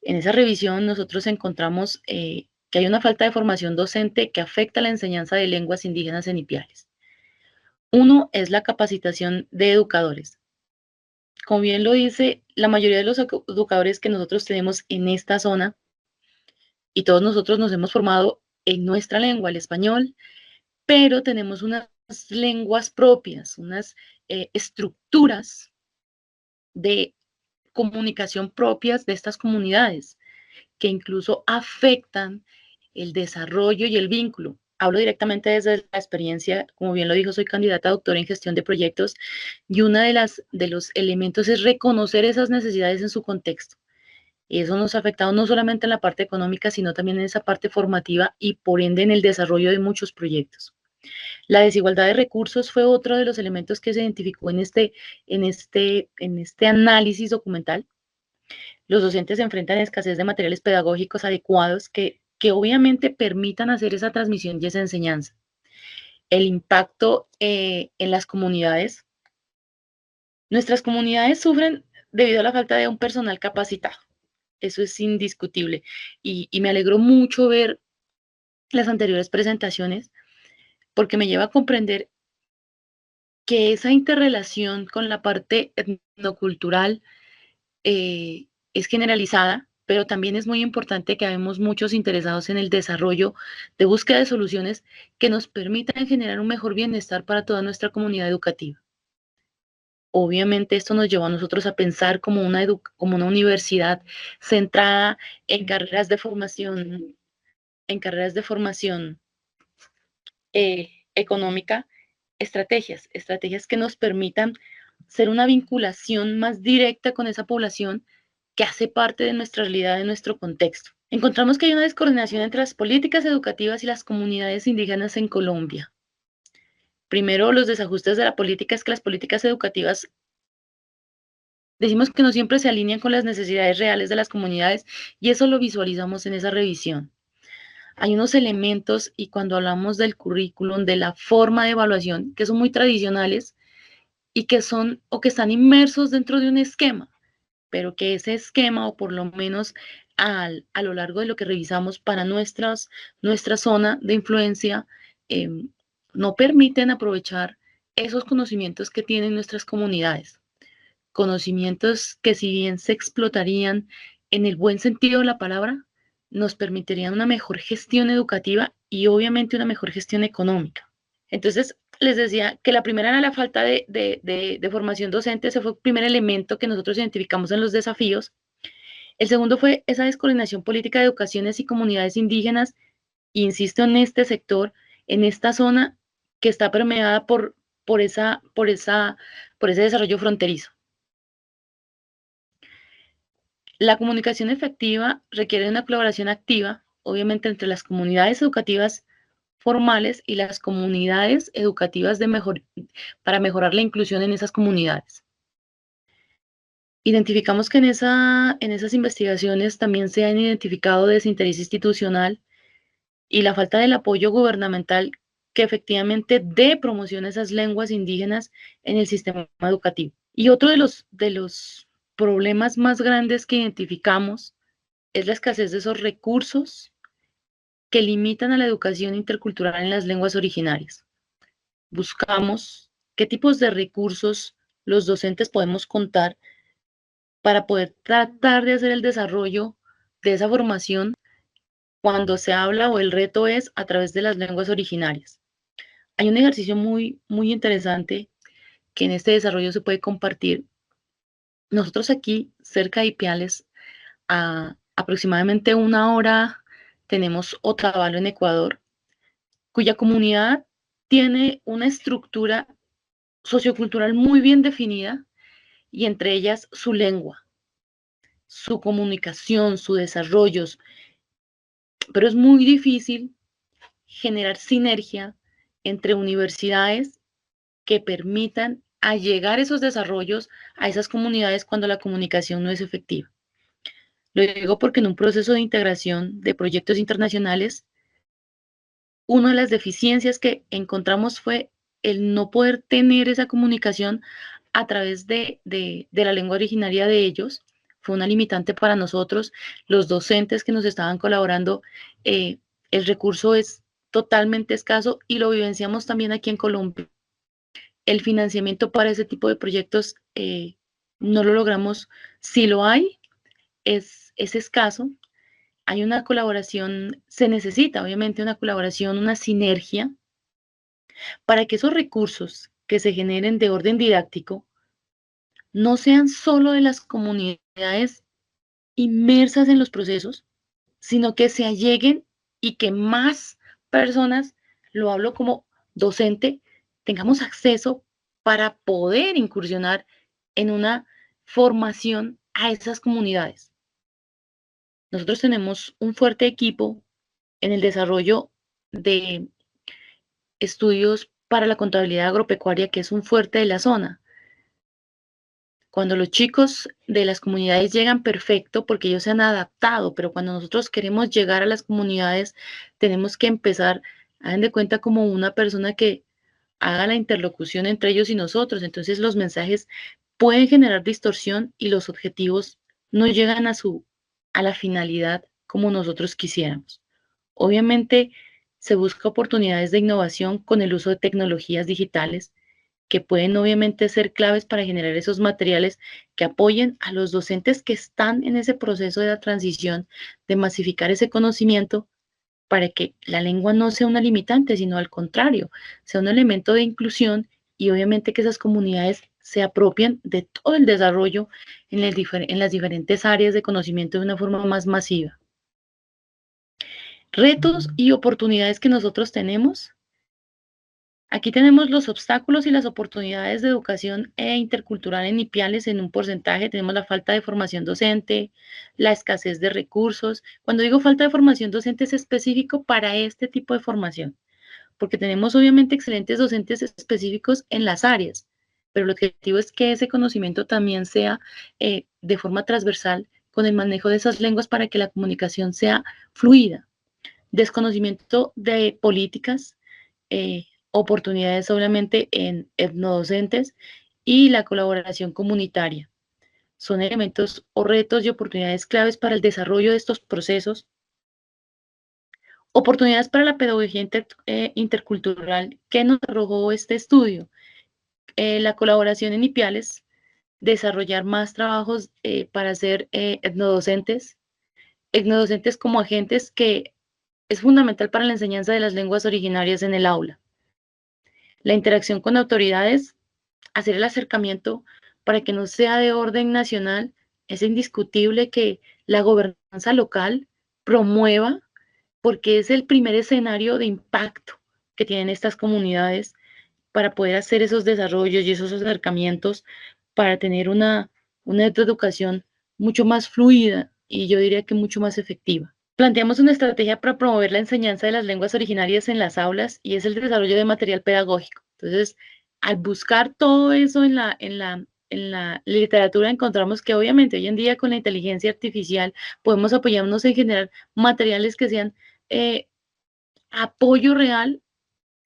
En esa revisión nosotros encontramos que hay una falta de formación docente que afecta la enseñanza de lenguas indígenas en Ipiales. Uno es la capacitación de educadores. Como bien lo dice, la mayoría de los educadores que nosotros tenemos en esta zona, y todos nosotros nos hemos formado en nuestra lengua, el español, pero tenemos unas lenguas propias, unas estructuras de comunicación propias de estas comunidades, que incluso afectan el desarrollo y el vínculo. Hablo directamente desde la experiencia, como bien lo dijo, soy candidata a doctora en gestión de proyectos y uno de los elementos es reconocer esas necesidades en su contexto. Y eso nos ha afectado no solamente en la parte económica, sino también en esa parte formativa y por ende en el desarrollo de muchos proyectos. La desigualdad de recursos fue otro de los elementos que se identificó en este análisis documental. Los docentes se enfrentan a escasez de materiales pedagógicos adecuados que obviamente permitan hacer esa transmisión y esa enseñanza. El impacto en las comunidades. Nuestras comunidades sufren debido a la falta de un personal capacitado. Eso es indiscutible. Y me alegró mucho ver las anteriores presentaciones porque me lleva a comprender que esa interrelación con la parte etnocultural es generalizada, pero también es muy importante que habemos muchos interesados en el desarrollo de búsqueda de soluciones que nos permitan generar un mejor bienestar para toda nuestra comunidad educativa. Obviamente esto nos llevó a nosotros a pensar como una universidad centrada en carreras de formación, económica, estrategias que nos permitan ser una vinculación más directa con esa población que hace parte de nuestra realidad, de nuestro contexto. Encontramos que hay una descoordinación entre las políticas educativas y las comunidades indígenas en Colombia. Primero, los desajustes de la política es que las políticas educativas decimos que no siempre se alinean con las necesidades reales de las comunidades y eso lo visualizamos en esa revisión. Hay unos elementos y cuando hablamos del currículum, de la forma de evaluación, que son muy tradicionales y que son o que están inmersos dentro de un esquema, pero que ese esquema o por lo menos a lo largo de lo que revisamos para nuestra zona de influencia, no permiten aprovechar esos conocimientos que tienen nuestras comunidades. Conocimientos que si bien se explotarían en el buen sentido de la palabra, nos permitirían una mejor gestión educativa y obviamente una mejor gestión económica. Entonces, les decía que la primera era la falta de formación docente, ese fue el primer elemento que nosotros identificamos en los desafíos. El segundo fue esa descoordinación política de educaciones y comunidades indígenas, insisto en este sector, en esta zona que está permeada por ese desarrollo fronterizo. La comunicación efectiva requiere una colaboración activa, obviamente, entre las comunidades educativas formales y las comunidades educativas para mejorar la inclusión en esas comunidades. Identificamos que en esas investigaciones también se han identificado desinterés institucional y la falta del apoyo gubernamental que efectivamente dé promoción a esas lenguas indígenas en el sistema educativo. Y otro de los problemas más grandes que identificamos es la escasez de esos recursos que limitan a la educación intercultural en las lenguas originarias. Buscamos qué tipos de recursos los docentes podemos contar para poder tratar de hacer el desarrollo de esa formación cuando se habla o el reto es a través de las lenguas originarias. Hay un ejercicio muy, muy interesante que en este desarrollo se puede compartir. Nosotros aquí, cerca de Ipiales, A aproximadamente 1 hora tenemos Otavalo en Ecuador, cuya comunidad tiene una estructura sociocultural muy bien definida y entre ellas su lengua, su comunicación, su desarrollo, pero es muy difícil generar sinergia entre universidades que permitan allegar esos desarrollos a esas comunidades cuando la comunicación no es efectiva. Lo digo porque en un proceso de integración de proyectos internacionales, una de las deficiencias que encontramos fue el no poder tener esa comunicación a través de la lengua originaria de ellos. Fue una limitante para nosotros, los docentes que nos estaban colaborando. El recurso es totalmente escaso y lo vivenciamos también aquí en Colombia. El financiamiento para ese tipo de proyectos no lo logramos. Si lo hay, es escaso. Hay una colaboración, se necesita obviamente una colaboración, una sinergia para que esos recursos que se generen de orden didáctico no sean solo de las comunidades inmersas en los procesos, sino que se alleguen y que más personas, lo hablo como docente, tengamos acceso para poder incursionar en una formación a esas comunidades. Nosotros tenemos un fuerte equipo en el desarrollo de estudios para la contabilidad agropecuaria, que es un fuerte de la zona. Cuando los chicos de las comunidades llegan, perfecto, porque ellos se han adaptado, pero cuando nosotros queremos llegar a las comunidades, tenemos que empezar, hagan de cuenta, como una persona que haga la interlocución entre ellos y nosotros. Entonces los mensajes pueden generar distorsión y los objetivos no llegan a la finalidad como nosotros quisiéramos. Obviamente se busca oportunidades de innovación con el uso de tecnologías digitales que pueden obviamente ser claves para generar esos materiales que apoyen a los docentes que están en ese proceso de la transición, de masificar ese conocimiento para que la lengua no sea una limitante, sino al contrario, sea un elemento de inclusión y obviamente que esas comunidades se apropien de todo el desarrollo en las diferentes áreas de conocimiento de una forma más masiva. Retos y oportunidades que nosotros tenemos. Aquí tenemos los obstáculos y las oportunidades de educación intercultural en Ipiales en un porcentaje. Tenemos la falta de formación docente, la escasez de recursos. Cuando digo falta de formación docente es específico para este tipo de formación, porque tenemos obviamente excelentes docentes específicos en las áreas, pero el objetivo es que ese conocimiento también sea de forma transversal con el manejo de esas lenguas para que la comunicación sea fluida. Desconocimiento de políticas, oportunidades obviamente en etnodocentes y la colaboración comunitaria. Son elementos o retos y oportunidades claves para el desarrollo de estos procesos. Oportunidades para la pedagogía intercultural que nos arrojó este estudio. La colaboración en Ipiales, desarrollar más trabajos para ser etnodocentes como agentes que es fundamental para la enseñanza de las lenguas originarias en el aula. La interacción con autoridades, hacer el acercamiento para que no sea de orden nacional. Es indiscutible que la gobernanza local promueva, porque es el primer escenario de impacto que tienen estas comunidades para poder hacer esos desarrollos y esos acercamientos para tener una educación mucho más fluida y yo diría que mucho más efectiva. Planteamos una estrategia para promover la enseñanza de las lenguas originarias en las aulas y es el desarrollo de material pedagógico. Entonces, al buscar todo eso en la literatura, encontramos que obviamente hoy en día con la inteligencia artificial podemos apoyarnos en generar materiales que sean apoyo real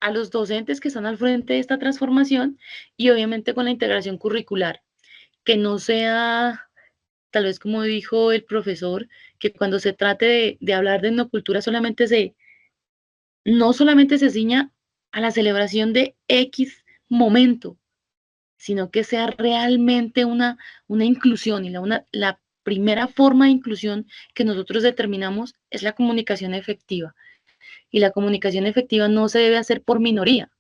a los docentes que están al frente de esta transformación y obviamente con la integración curricular, que no sea tal vez como dijo el profesor, que cuando se trate de hablar de etnocultura no solamente se ciña a la celebración de X momento, sino que sea realmente una inclusión y la primera forma de inclusión que nosotros determinamos es la comunicación efectiva. Y la comunicación efectiva no se debe hacer por minoría,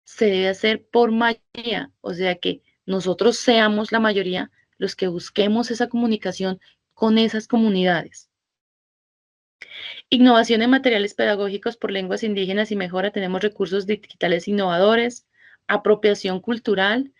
se debe hacer por mayoría, o sea que nosotros seamos la mayoría los que busquemos esa comunicación con esas comunidades. Innovación en materiales pedagógicos por lenguas indígenas y mejora, tenemos recursos digitales innovadores, apropiación cultural,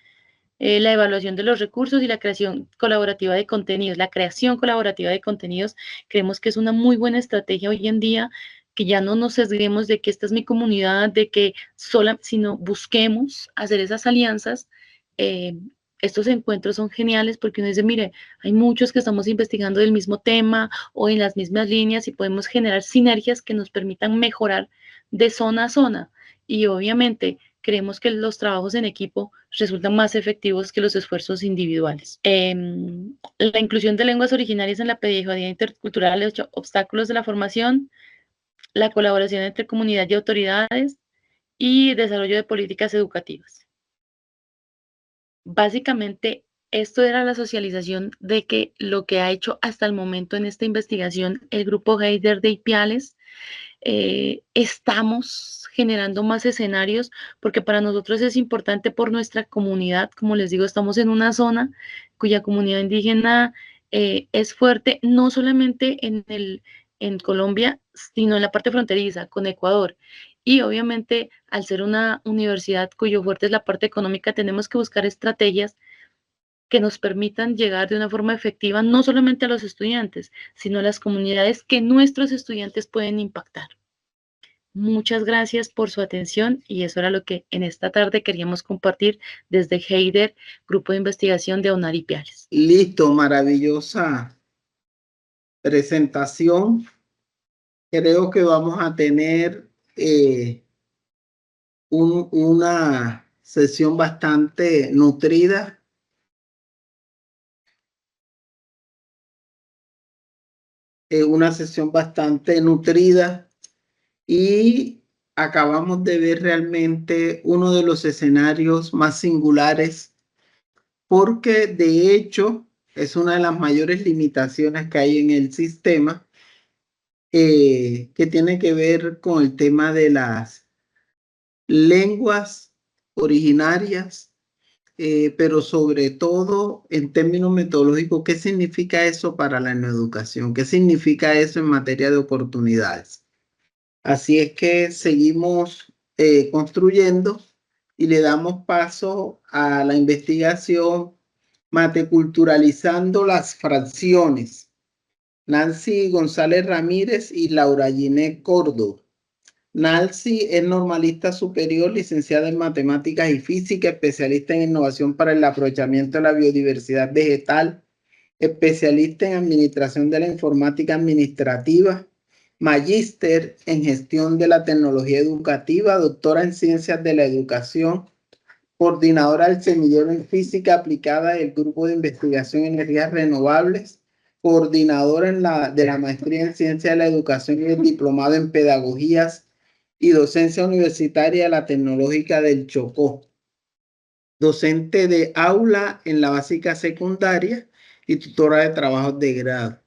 la evaluación de los recursos y la creación colaborativa de contenidos. La creación colaborativa de contenidos creemos que es una muy buena estrategia hoy en día, que ya no nos sesguemos de que esta es mi comunidad, de que sola, sino busquemos hacer esas alianzas. Estos encuentros son geniales porque uno dice, mire, hay muchos que estamos investigando del mismo tema o en las mismas líneas y podemos generar sinergias que nos permitan mejorar de zona a zona. Y obviamente creemos que los trabajos en equipo resultan más efectivos que los esfuerzos individuales. La inclusión de lenguas originarias en la pedagogía intercultural, los obstáculos de la formación, la colaboración entre comunidad y autoridades y desarrollo de políticas educativas. Básicamente, esto era la socialización de que lo que ha hecho hasta el momento en esta investigación el grupo Heider de Ipiales. Estamos generando más escenarios porque para nosotros es importante por nuestra comunidad. Como les digo, estamos en una zona cuya comunidad indígena es fuerte, no solamente en Colombia, sino en la parte fronteriza con Ecuador. Y obviamente, al ser una universidad cuyo fuerte es la parte económica, tenemos que buscar estrategias que nos permitan llegar de una forma efectiva no solamente a los estudiantes, sino a las comunidades que nuestros estudiantes pueden impactar. Muchas gracias por su atención y eso era lo que en esta tarde queríamos compartir desde Heider, Grupo de Investigación de UNAR Ipiales. Listo, maravillosa presentación. Creo que vamos a tener una sesión bastante nutrida. Una sesión bastante nutrida y acabamos de ver realmente uno de los escenarios más singulares porque de hecho es una de las mayores limitaciones que hay en el sistema que tiene que ver con el tema de las lenguas originarias, pero sobre todo en términos metodológicos, ¿qué significa eso para la educación? ¿Qué significa eso en materia de oportunidades? Así es que seguimos construyendo y le damos paso a la investigación Mateculturalizando las fracciones. Nancy González Ramírez y Laura Giné Córdoba. Nancy es normalista superior, licenciada en matemáticas y física, especialista en innovación para el aprovechamiento de la biodiversidad vegetal, especialista en administración de la informática administrativa, magíster en gestión de la tecnología educativa, doctora en ciencias de la educación, coordinadora del semillero en física aplicada del grupo de investigación en energías renovables, coordinadora de la maestría en ciencia de la educación y el diplomado en pedagogías y docencia universitaria de la Tecnológica del Chocó, docente de aula en la básica secundaria y tutora de trabajos de grado.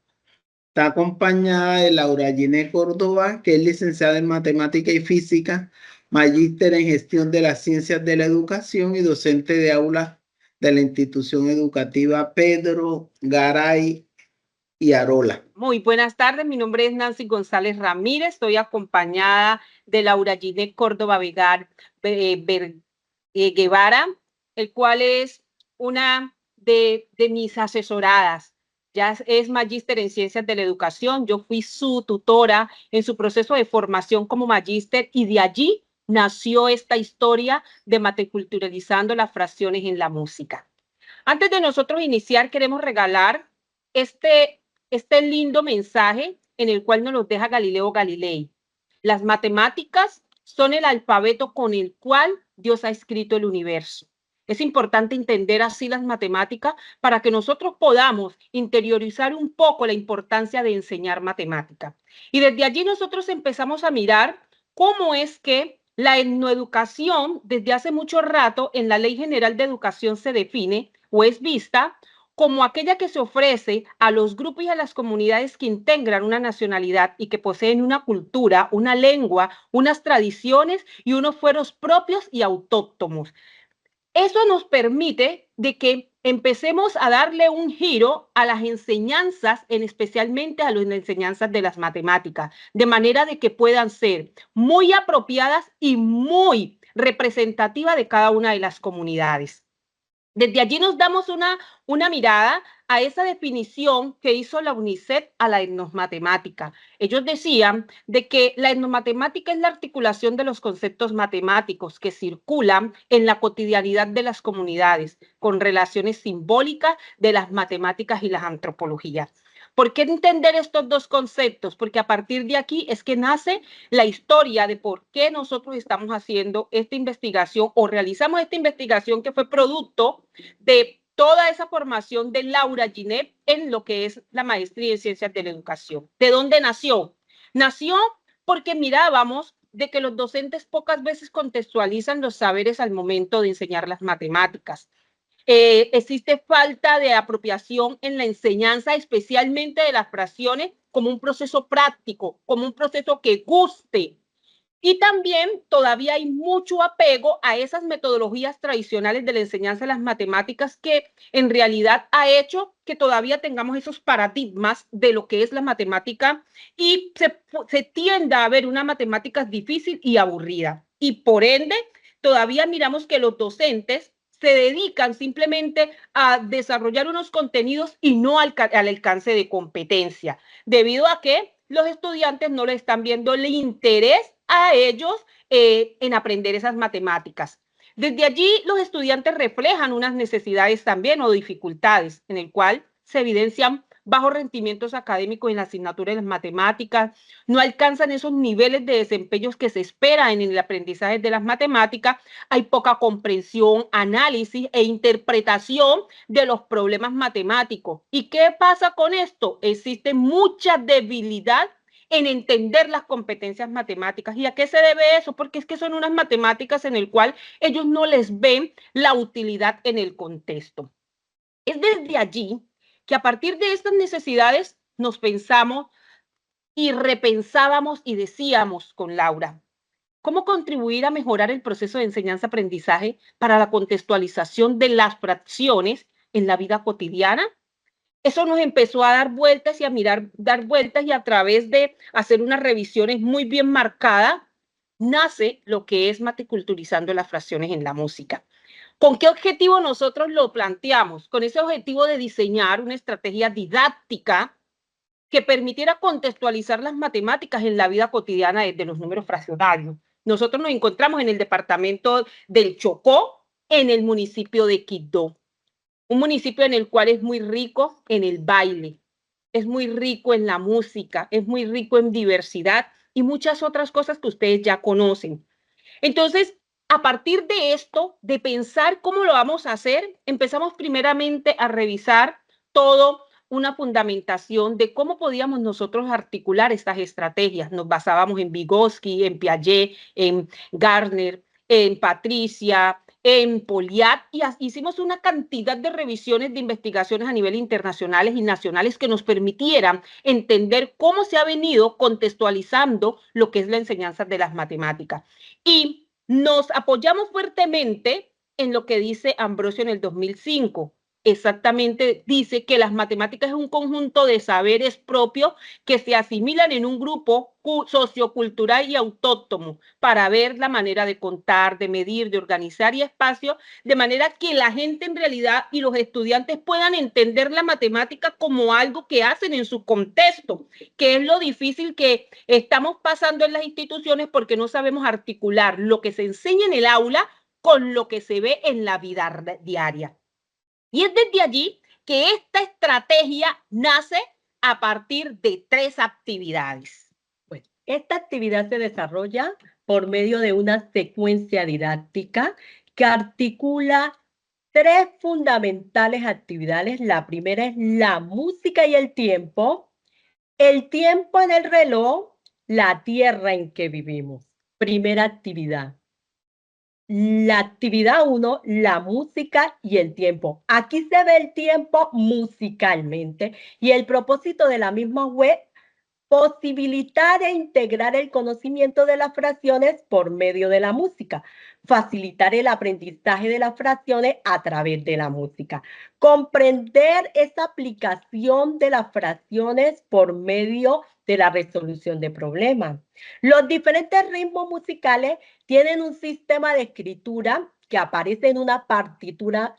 Está acompañada de Laura Giné Córdoba, que es licenciada en matemática y física, magíster en gestión de las ciencias de la educación y docente de aula de la institución educativa Pedro Garay y Arola. Muy buenas tardes, mi nombre es Nancy González Ramírez, estoy acompañada de Laura Giné Córdoba Guevara, el cual es una de mis asesoradas. Ya es magíster en ciencias de la educación, yo fui su tutora en su proceso de formación como magíster y de allí nació esta historia de Mateculturalizando las fracciones en la música. Antes de nosotros iniciar, queremos regalar este lindo mensaje en el cual nos lo deja Galileo Galilei. Las matemáticas son el alfabeto con el cual Dios ha escrito el universo. Es importante entender así las matemáticas para que nosotros podamos interiorizar un poco la importancia de enseñar matemática. Y desde allí nosotros empezamos a mirar cómo es que la etnoeducación desde hace mucho rato en la Ley General de Educación se define o es vista como aquella que se ofrece a los grupos y a las comunidades que integran una nacionalidad y que poseen una cultura, una lengua, unas tradiciones y unos fueros propios y autóctonos. Eso nos permite de que empecemos a darle un giro a las enseñanzas, especialmente a las enseñanzas de las matemáticas, de manera de que puedan ser muy apropiadas y muy representativas de cada una de las comunidades. Desde allí nos damos una mirada a esa definición que hizo la UNICEF a la etnomatemática. Ellos decían de que la etnomatemática es la articulación de los conceptos matemáticos que circulan en la cotidianidad de las comunidades, con relaciones simbólicas de las matemáticas y las antropologías. ¿Por qué entender estos dos conceptos? Porque a partir de aquí es que nace la historia de por qué nosotros estamos haciendo esta investigación o realizamos esta investigación que fue producto de toda esa formación de Laura Ginette en lo que es la maestría en Ciencias de la Educación. ¿De dónde nació? Nació porque mirábamos de que los docentes pocas veces contextualizan los saberes al momento de enseñar las matemáticas. Existe falta de apropiación en la enseñanza, especialmente de las fracciones, como un proceso práctico, como un proceso que guste. Y también todavía hay mucho apego a esas metodologías tradicionales de la enseñanza de las matemáticas que en realidad ha hecho que todavía tengamos esos paradigmas de lo que es la matemática y se tienda a ver una matemática difícil y aburrida. Y por ende, todavía miramos que los docentes se dedican simplemente a desarrollar unos contenidos y no al alcance de competencia, debido a que los estudiantes no le están viendo el interés a ellos en aprender esas matemáticas. Desde allí, los estudiantes reflejan unas necesidades también o dificultades, en el cual se evidencian bajos rendimientos académicos en la asignatura de las matemáticas, no alcanzan esos niveles de desempeño que se esperan en el aprendizaje de las matemáticas, hay poca comprensión, análisis e interpretación de los problemas matemáticos. ¿Y qué pasa con esto? Existe mucha debilidad en entender las competencias matemáticas. ¿Y a qué se debe eso? Porque es que son unas matemáticas en el cual ellos no les ven la utilidad en el contexto. Es desde allí que a partir de estas necesidades nos pensamos y repensábamos y decíamos con Laura, ¿cómo contribuir a mejorar el proceso de enseñanza-aprendizaje para la contextualización de las fracciones en la vida cotidiana? Eso nos empezó a dar vueltas y a dar vueltas y a través de hacer unas revisiones muy bien marcadas, nace lo que es Multiculturizando las fracciones en la música. ¿Con qué objetivo nosotros lo planteamos? Con ese objetivo de diseñar una estrategia didáctica que permitiera contextualizar las matemáticas en la vida cotidiana desde los números fraccionarios. Nosotros nos encontramos en el departamento del Chocó, en el municipio de Quibdó, un municipio en el cual es muy rico en el baile, es muy rico en la música, es muy rico en diversidad y muchas otras cosas que ustedes ya conocen. Entonces, a partir de esto, de pensar cómo lo vamos a hacer, empezamos primeramente a revisar todo una fundamentación de cómo podíamos nosotros articular estas estrategias. Nos basábamos en Vygotsky, en Piaget, en Gardner, en Patricia, en Poliat, y hicimos una cantidad de revisiones de investigaciones a nivel internacionales y nacionales que nos permitieran entender cómo se ha venido contextualizando lo que es la enseñanza de las matemáticas. Y nos apoyamos fuertemente en lo que dice Ambrosio en el 2005. Exactamente dice que las matemáticas es un conjunto de saberes propios que se asimilan en un grupo sociocultural y autóctono para ver la manera de contar, de medir, de organizar y espacio, de manera que la gente en realidad y los estudiantes puedan entender la matemática como algo que hacen en su contexto, que es lo difícil que estamos pasando en las instituciones porque no sabemos articular lo que se enseña en el aula con lo que se ve en la vida diaria. Y es desde allí que esta estrategia nace a partir de 3 actividades. Bueno, esta actividad se desarrolla por medio de una secuencia didáctica que articula 3 fundamentales actividades. La primera es la música y el tiempo en el reloj, la tierra en que vivimos. Primera actividad. La actividad 1, la música y el tiempo. Aquí se ve el tiempo musicalmente y el propósito de la misma Posibilitar e integrar el conocimiento de las fracciones por medio de la música. Facilitar el aprendizaje de las fracciones a través de la música. Comprender esa aplicación de las fracciones por medio de la resolución de problemas. Los diferentes ritmos musicales tienen un sistema de escritura que aparece en una partitura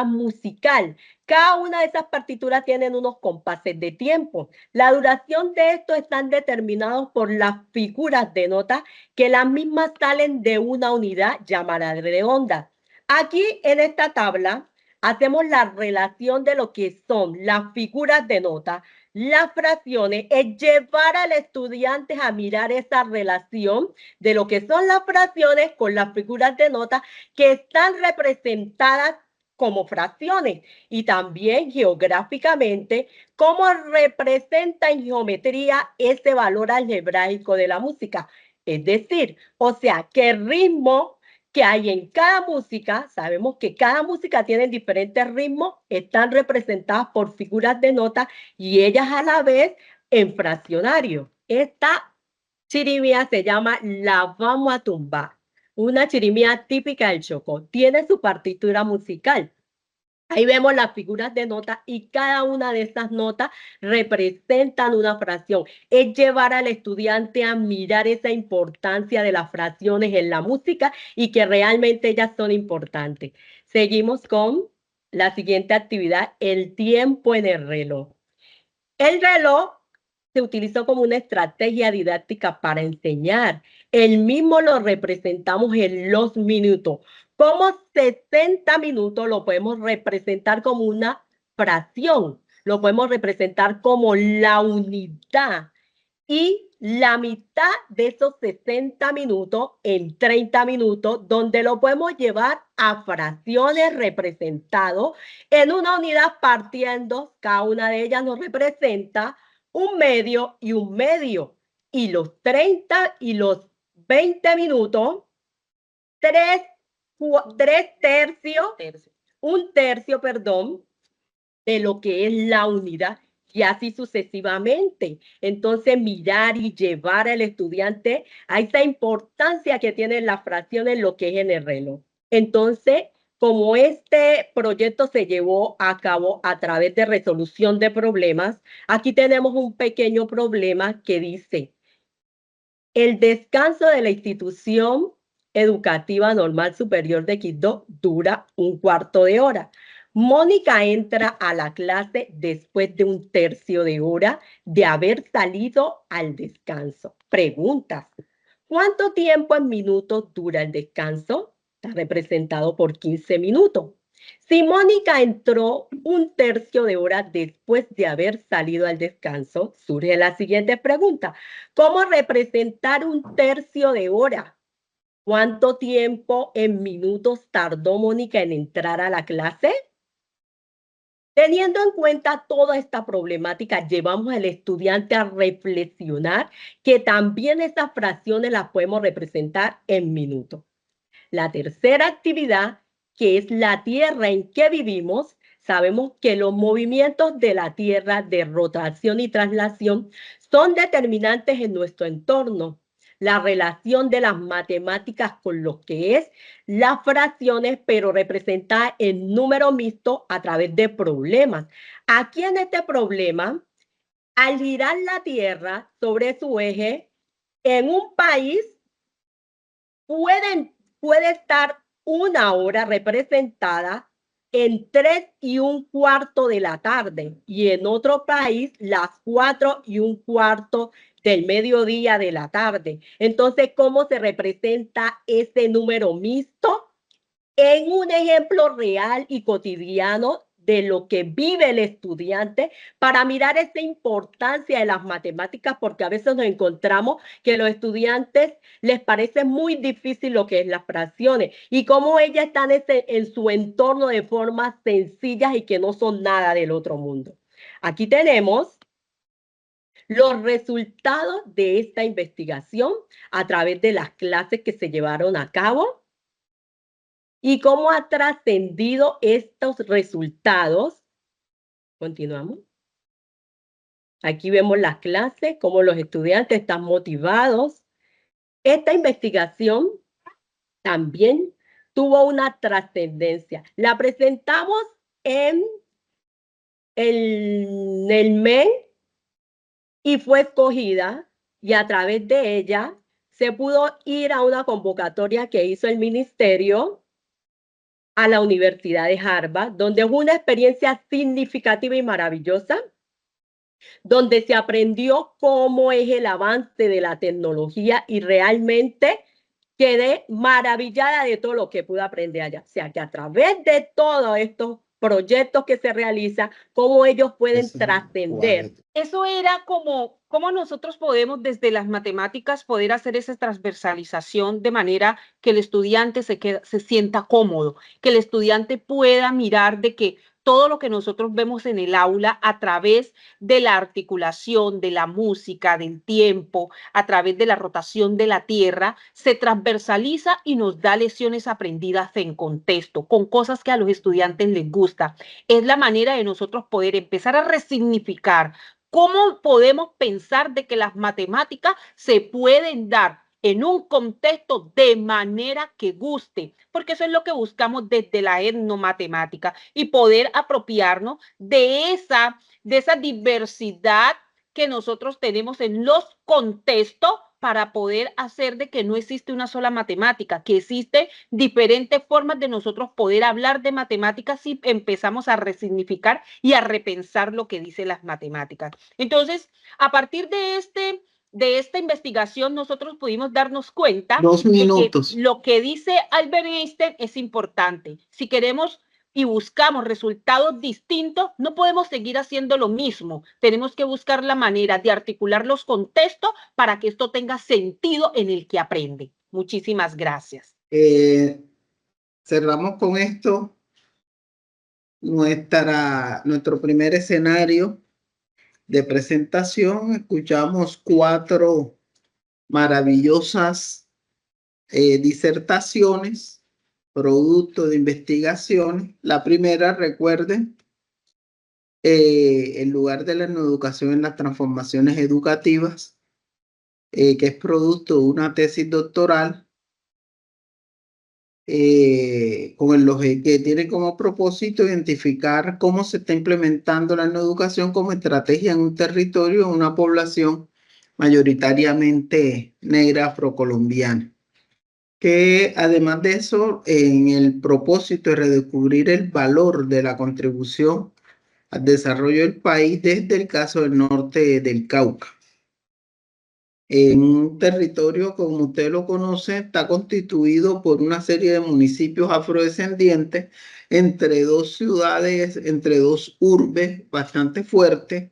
musical. Cada una de esas partituras tienen unos compases de tiempo. La duración de estos están determinados por las figuras de notas que las mismas salen de una unidad llamada de onda. Aquí en esta tabla hacemos la relación de lo que son las figuras de nota, las fracciones, es llevar al estudiante a mirar esa relación de lo que son las fracciones con las figuras de nota que están representadas como fracciones y también geográficamente cómo representa en geometría ese valor algebraico de la música. Es decir, o sea, que el ritmo que hay en cada música, sabemos que cada música tiene diferentes ritmos, están representadas por figuras de nota y ellas a la vez en fraccionario. Esta chirimía se llama La Vamos a Tumbar, una chirimía típica del Chocó. Tiene su partitura musical. Ahí vemos las figuras de nota y cada una de esas notas representan una fracción. Es llevar al estudiante a mirar esa importancia de las fracciones en la música y que realmente ellas son importantes. Seguimos con la siguiente actividad, el tiempo en el reloj. El reloj se utilizó como una estrategia didáctica para enseñar. El mismo lo representamos en los minutos. Como 60 minutos lo podemos representar como una fracción, lo podemos representar como la unidad. Y la mitad de esos 60 minutos en 30 minutos, donde lo podemos llevar a fracciones representados en una unidad partiendo, cada una de ellas nos representa un medio y un medio. Y los 30 y los 20 minutos, un tercio, de lo que es la unidad y así sucesivamente. Entonces, mirar y llevar al estudiante a esa importancia que tienen las fracciones, lo que es en el reloj. Entonces, como este proyecto se llevó a cabo a través de resolución de problemas, aquí tenemos un pequeño problema que dice, el descanso de la institución educativa normal superior de Quibdó dura un cuarto de hora. Mónica entra a la clase después de un tercio de hora de haber salido al descanso. Preguntas. ¿Cuánto tiempo en minutos dura el descanso? Está representado por 15 minutos. Si Mónica entró un tercio de hora después de haber salido al descanso, surge la siguiente pregunta. ¿Cómo representar un tercio de hora? ¿Cuánto tiempo en minutos tardó Mónica en entrar a la clase? Teniendo en cuenta toda esta problemática, llevamos al estudiante a reflexionar que también estas fracciones las podemos representar en minutos. La tercera actividad, que es la tierra en que vivimos, sabemos que los movimientos de la tierra de rotación y traslación son determinantes en nuestro entorno. La relación de las matemáticas con lo que es las fracciones, pero representada en número mixto a través de problemas. Aquí en este problema, al girar la tierra sobre su eje, en un país puede estar una hora representada en 3:15 de la tarde y en otro país las 4:15 del mediodía de la tarde. Entonces, ¿cómo se representa ese número mixto? En un ejemplo real y cotidiano de lo que vive el estudiante para mirar esa importancia de las matemáticas, porque a veces nos encontramos que a los estudiantes les parece muy difícil lo que es las fracciones y cómo ellas están en su entorno de formas sencillas y que no son nada del otro mundo. Aquí tenemos los resultados de esta investigación a través de las clases que se llevaron a cabo y cómo ha trascendido estos resultados. Continuamos. Aquí vemos las clases, cómo los estudiantes están motivados. Esta investigación también tuvo una trascendencia. La presentamos en el MEN y fue escogida, y a través de ella se pudo ir a una convocatoria que hizo el ministerio a la Universidad de Harvard, donde fue una experiencia significativa y maravillosa, donde se aprendió cómo es el avance de la tecnología y realmente quedé maravillada de todo lo que pude aprender allá. O sea, que a través de todos estos proyectos que se realizan, cómo ellos pueden trascender. Eso era como nosotros podemos desde las matemáticas poder hacer esa transversalización de manera que el estudiante se sienta cómodo, que el estudiante pueda mirar de que todo lo que nosotros vemos en el aula a través de la articulación, de la música, del tiempo, a través de la rotación de la tierra, se transversaliza y nos da lecciones aprendidas en contexto, con cosas que a los estudiantes les gusta. Es la manera de nosotros poder empezar a resignificar cómo podemos pensar de que las matemáticas se pueden dar en un contexto de manera que guste, porque eso es lo que buscamos desde la etnomatemática y poder apropiarnos de esa diversidad que nosotros tenemos en los contextos para poder hacer de que no existe una sola matemática, que existe diferentes formas de nosotros poder hablar de matemáticas si empezamos a resignificar y a repensar lo que dicen las matemáticas. Entonces, a partir de esta investigación, nosotros pudimos darnos cuenta de que lo que dice Albert Einstein es importante. Si queremos y buscamos resultados distintos, no podemos seguir haciendo lo mismo. Tenemos que buscar la manera de articular los contextos para que esto tenga sentido en el que aprende. Muchísimas gracias. Cerramos con esto nuestro primer escenario de presentación. Escuchamos 4 maravillosas disertaciones, producto de investigación. La primera, recuerden, el lugar de la educación en las transformaciones educativas, que es producto de una tesis doctoral que tiene como propósito identificar cómo se está implementando la educación como estrategia en un territorio, en una población mayoritariamente negra afrocolombiana. Que además de eso, en el propósito de redescubrir el valor de la contribución al desarrollo del país desde el caso del norte del Cauca. En un territorio, como usted lo conoce, está constituido por una serie de municipios afrodescendientes entre 2 ciudades, entre 2 urbes bastante fuertes,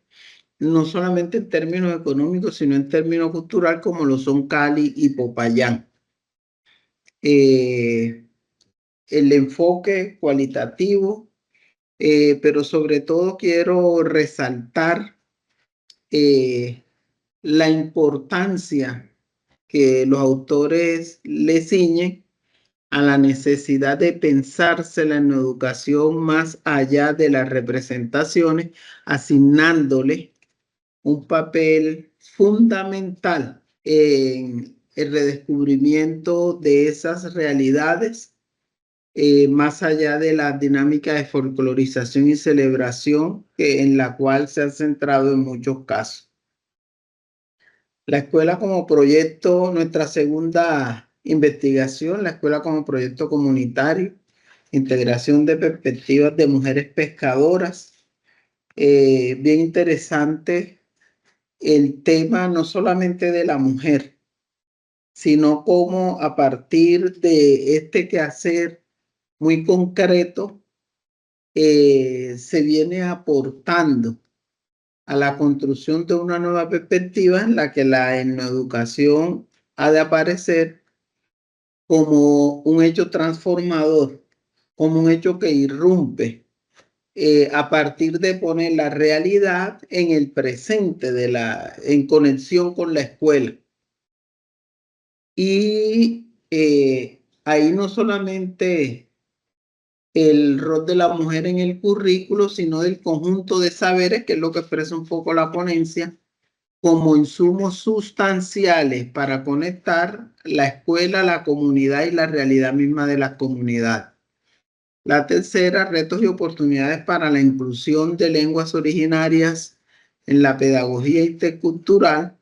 no solamente en términos económicos, sino en términos culturales, como lo son Cali y Popayán. El enfoque cualitativo, pero sobre todo quiero resaltar la importancia que los autores le ciñen a la necesidad de pensársela en educación más allá de las representaciones, asignándole un papel fundamental en el redescubrimiento de esas realidades, más allá de la dinámica de folclorización y celebración en la cual se ha centrado en muchos casos. La escuela como proyecto, nuestra segunda investigación, la escuela como proyecto comunitario, integración de perspectivas de mujeres pescadoras. Bien interesante el tema no solamente de la mujer, sino cómo a partir de este quehacer muy concreto se viene aportando a la construcción de una nueva perspectiva en la que la etnoeducación ha de aparecer como un hecho transformador, como un hecho que irrumpe a partir de poner la realidad en el presente, en conexión con la escuela. Y ahí no solamente el rol de la mujer en el currículo, sino del conjunto de saberes, que es lo que expresa un poco la ponencia, como insumos sustanciales para conectar la escuela, la comunidad y la realidad misma de la comunidad. La tercera, retos y oportunidades para la inclusión de lenguas originarias en la pedagogía intercultural.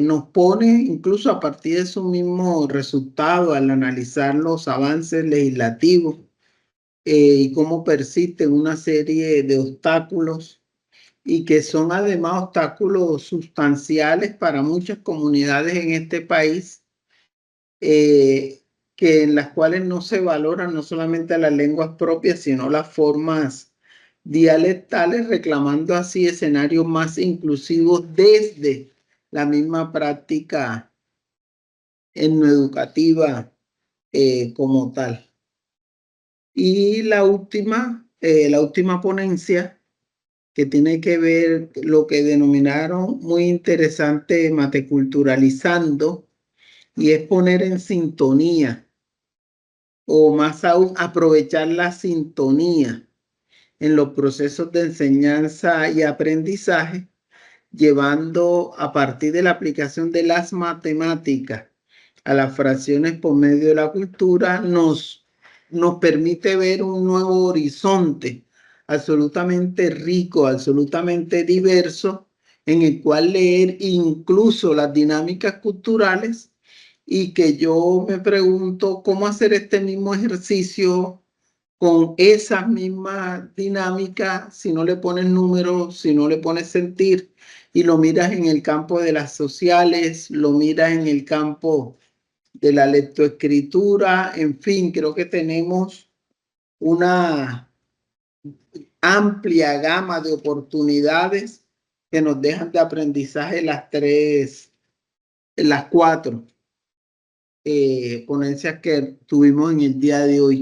Nos pone, incluso a partir de su mismo resultado, al analizar los avances legislativos y cómo persisten una serie de obstáculos y que son además obstáculos sustanciales para muchas comunidades en este país, que en las cuales no se valoran no solamente las lenguas propias, sino las formas dialectales, reclamando así escenarios más inclusivos desde la misma práctica etnoeducativa como tal. Y la última ponencia, que tiene que ver lo que denominaron muy interesante mateculturalizando, y es poner en sintonía, o más aún aprovechar la sintonía en los procesos de enseñanza y aprendizaje, llevando a partir de la aplicación de las matemáticas a las fracciones por medio de la cultura, nos permite ver un nuevo horizonte absolutamente rico, absolutamente diverso, en el cual leer incluso las dinámicas culturales, y que yo me pregunto cómo hacer este mismo ejercicio con esa misma dinámica si no le pones números, si no le pones sentir, y lo miras en el campo de las sociales, lo miras en el campo de la lectoescritura. En fin, creo que tenemos una amplia gama de oportunidades que nos dejan de aprendizaje las cuatro ponencias que tuvimos en el día de hoy.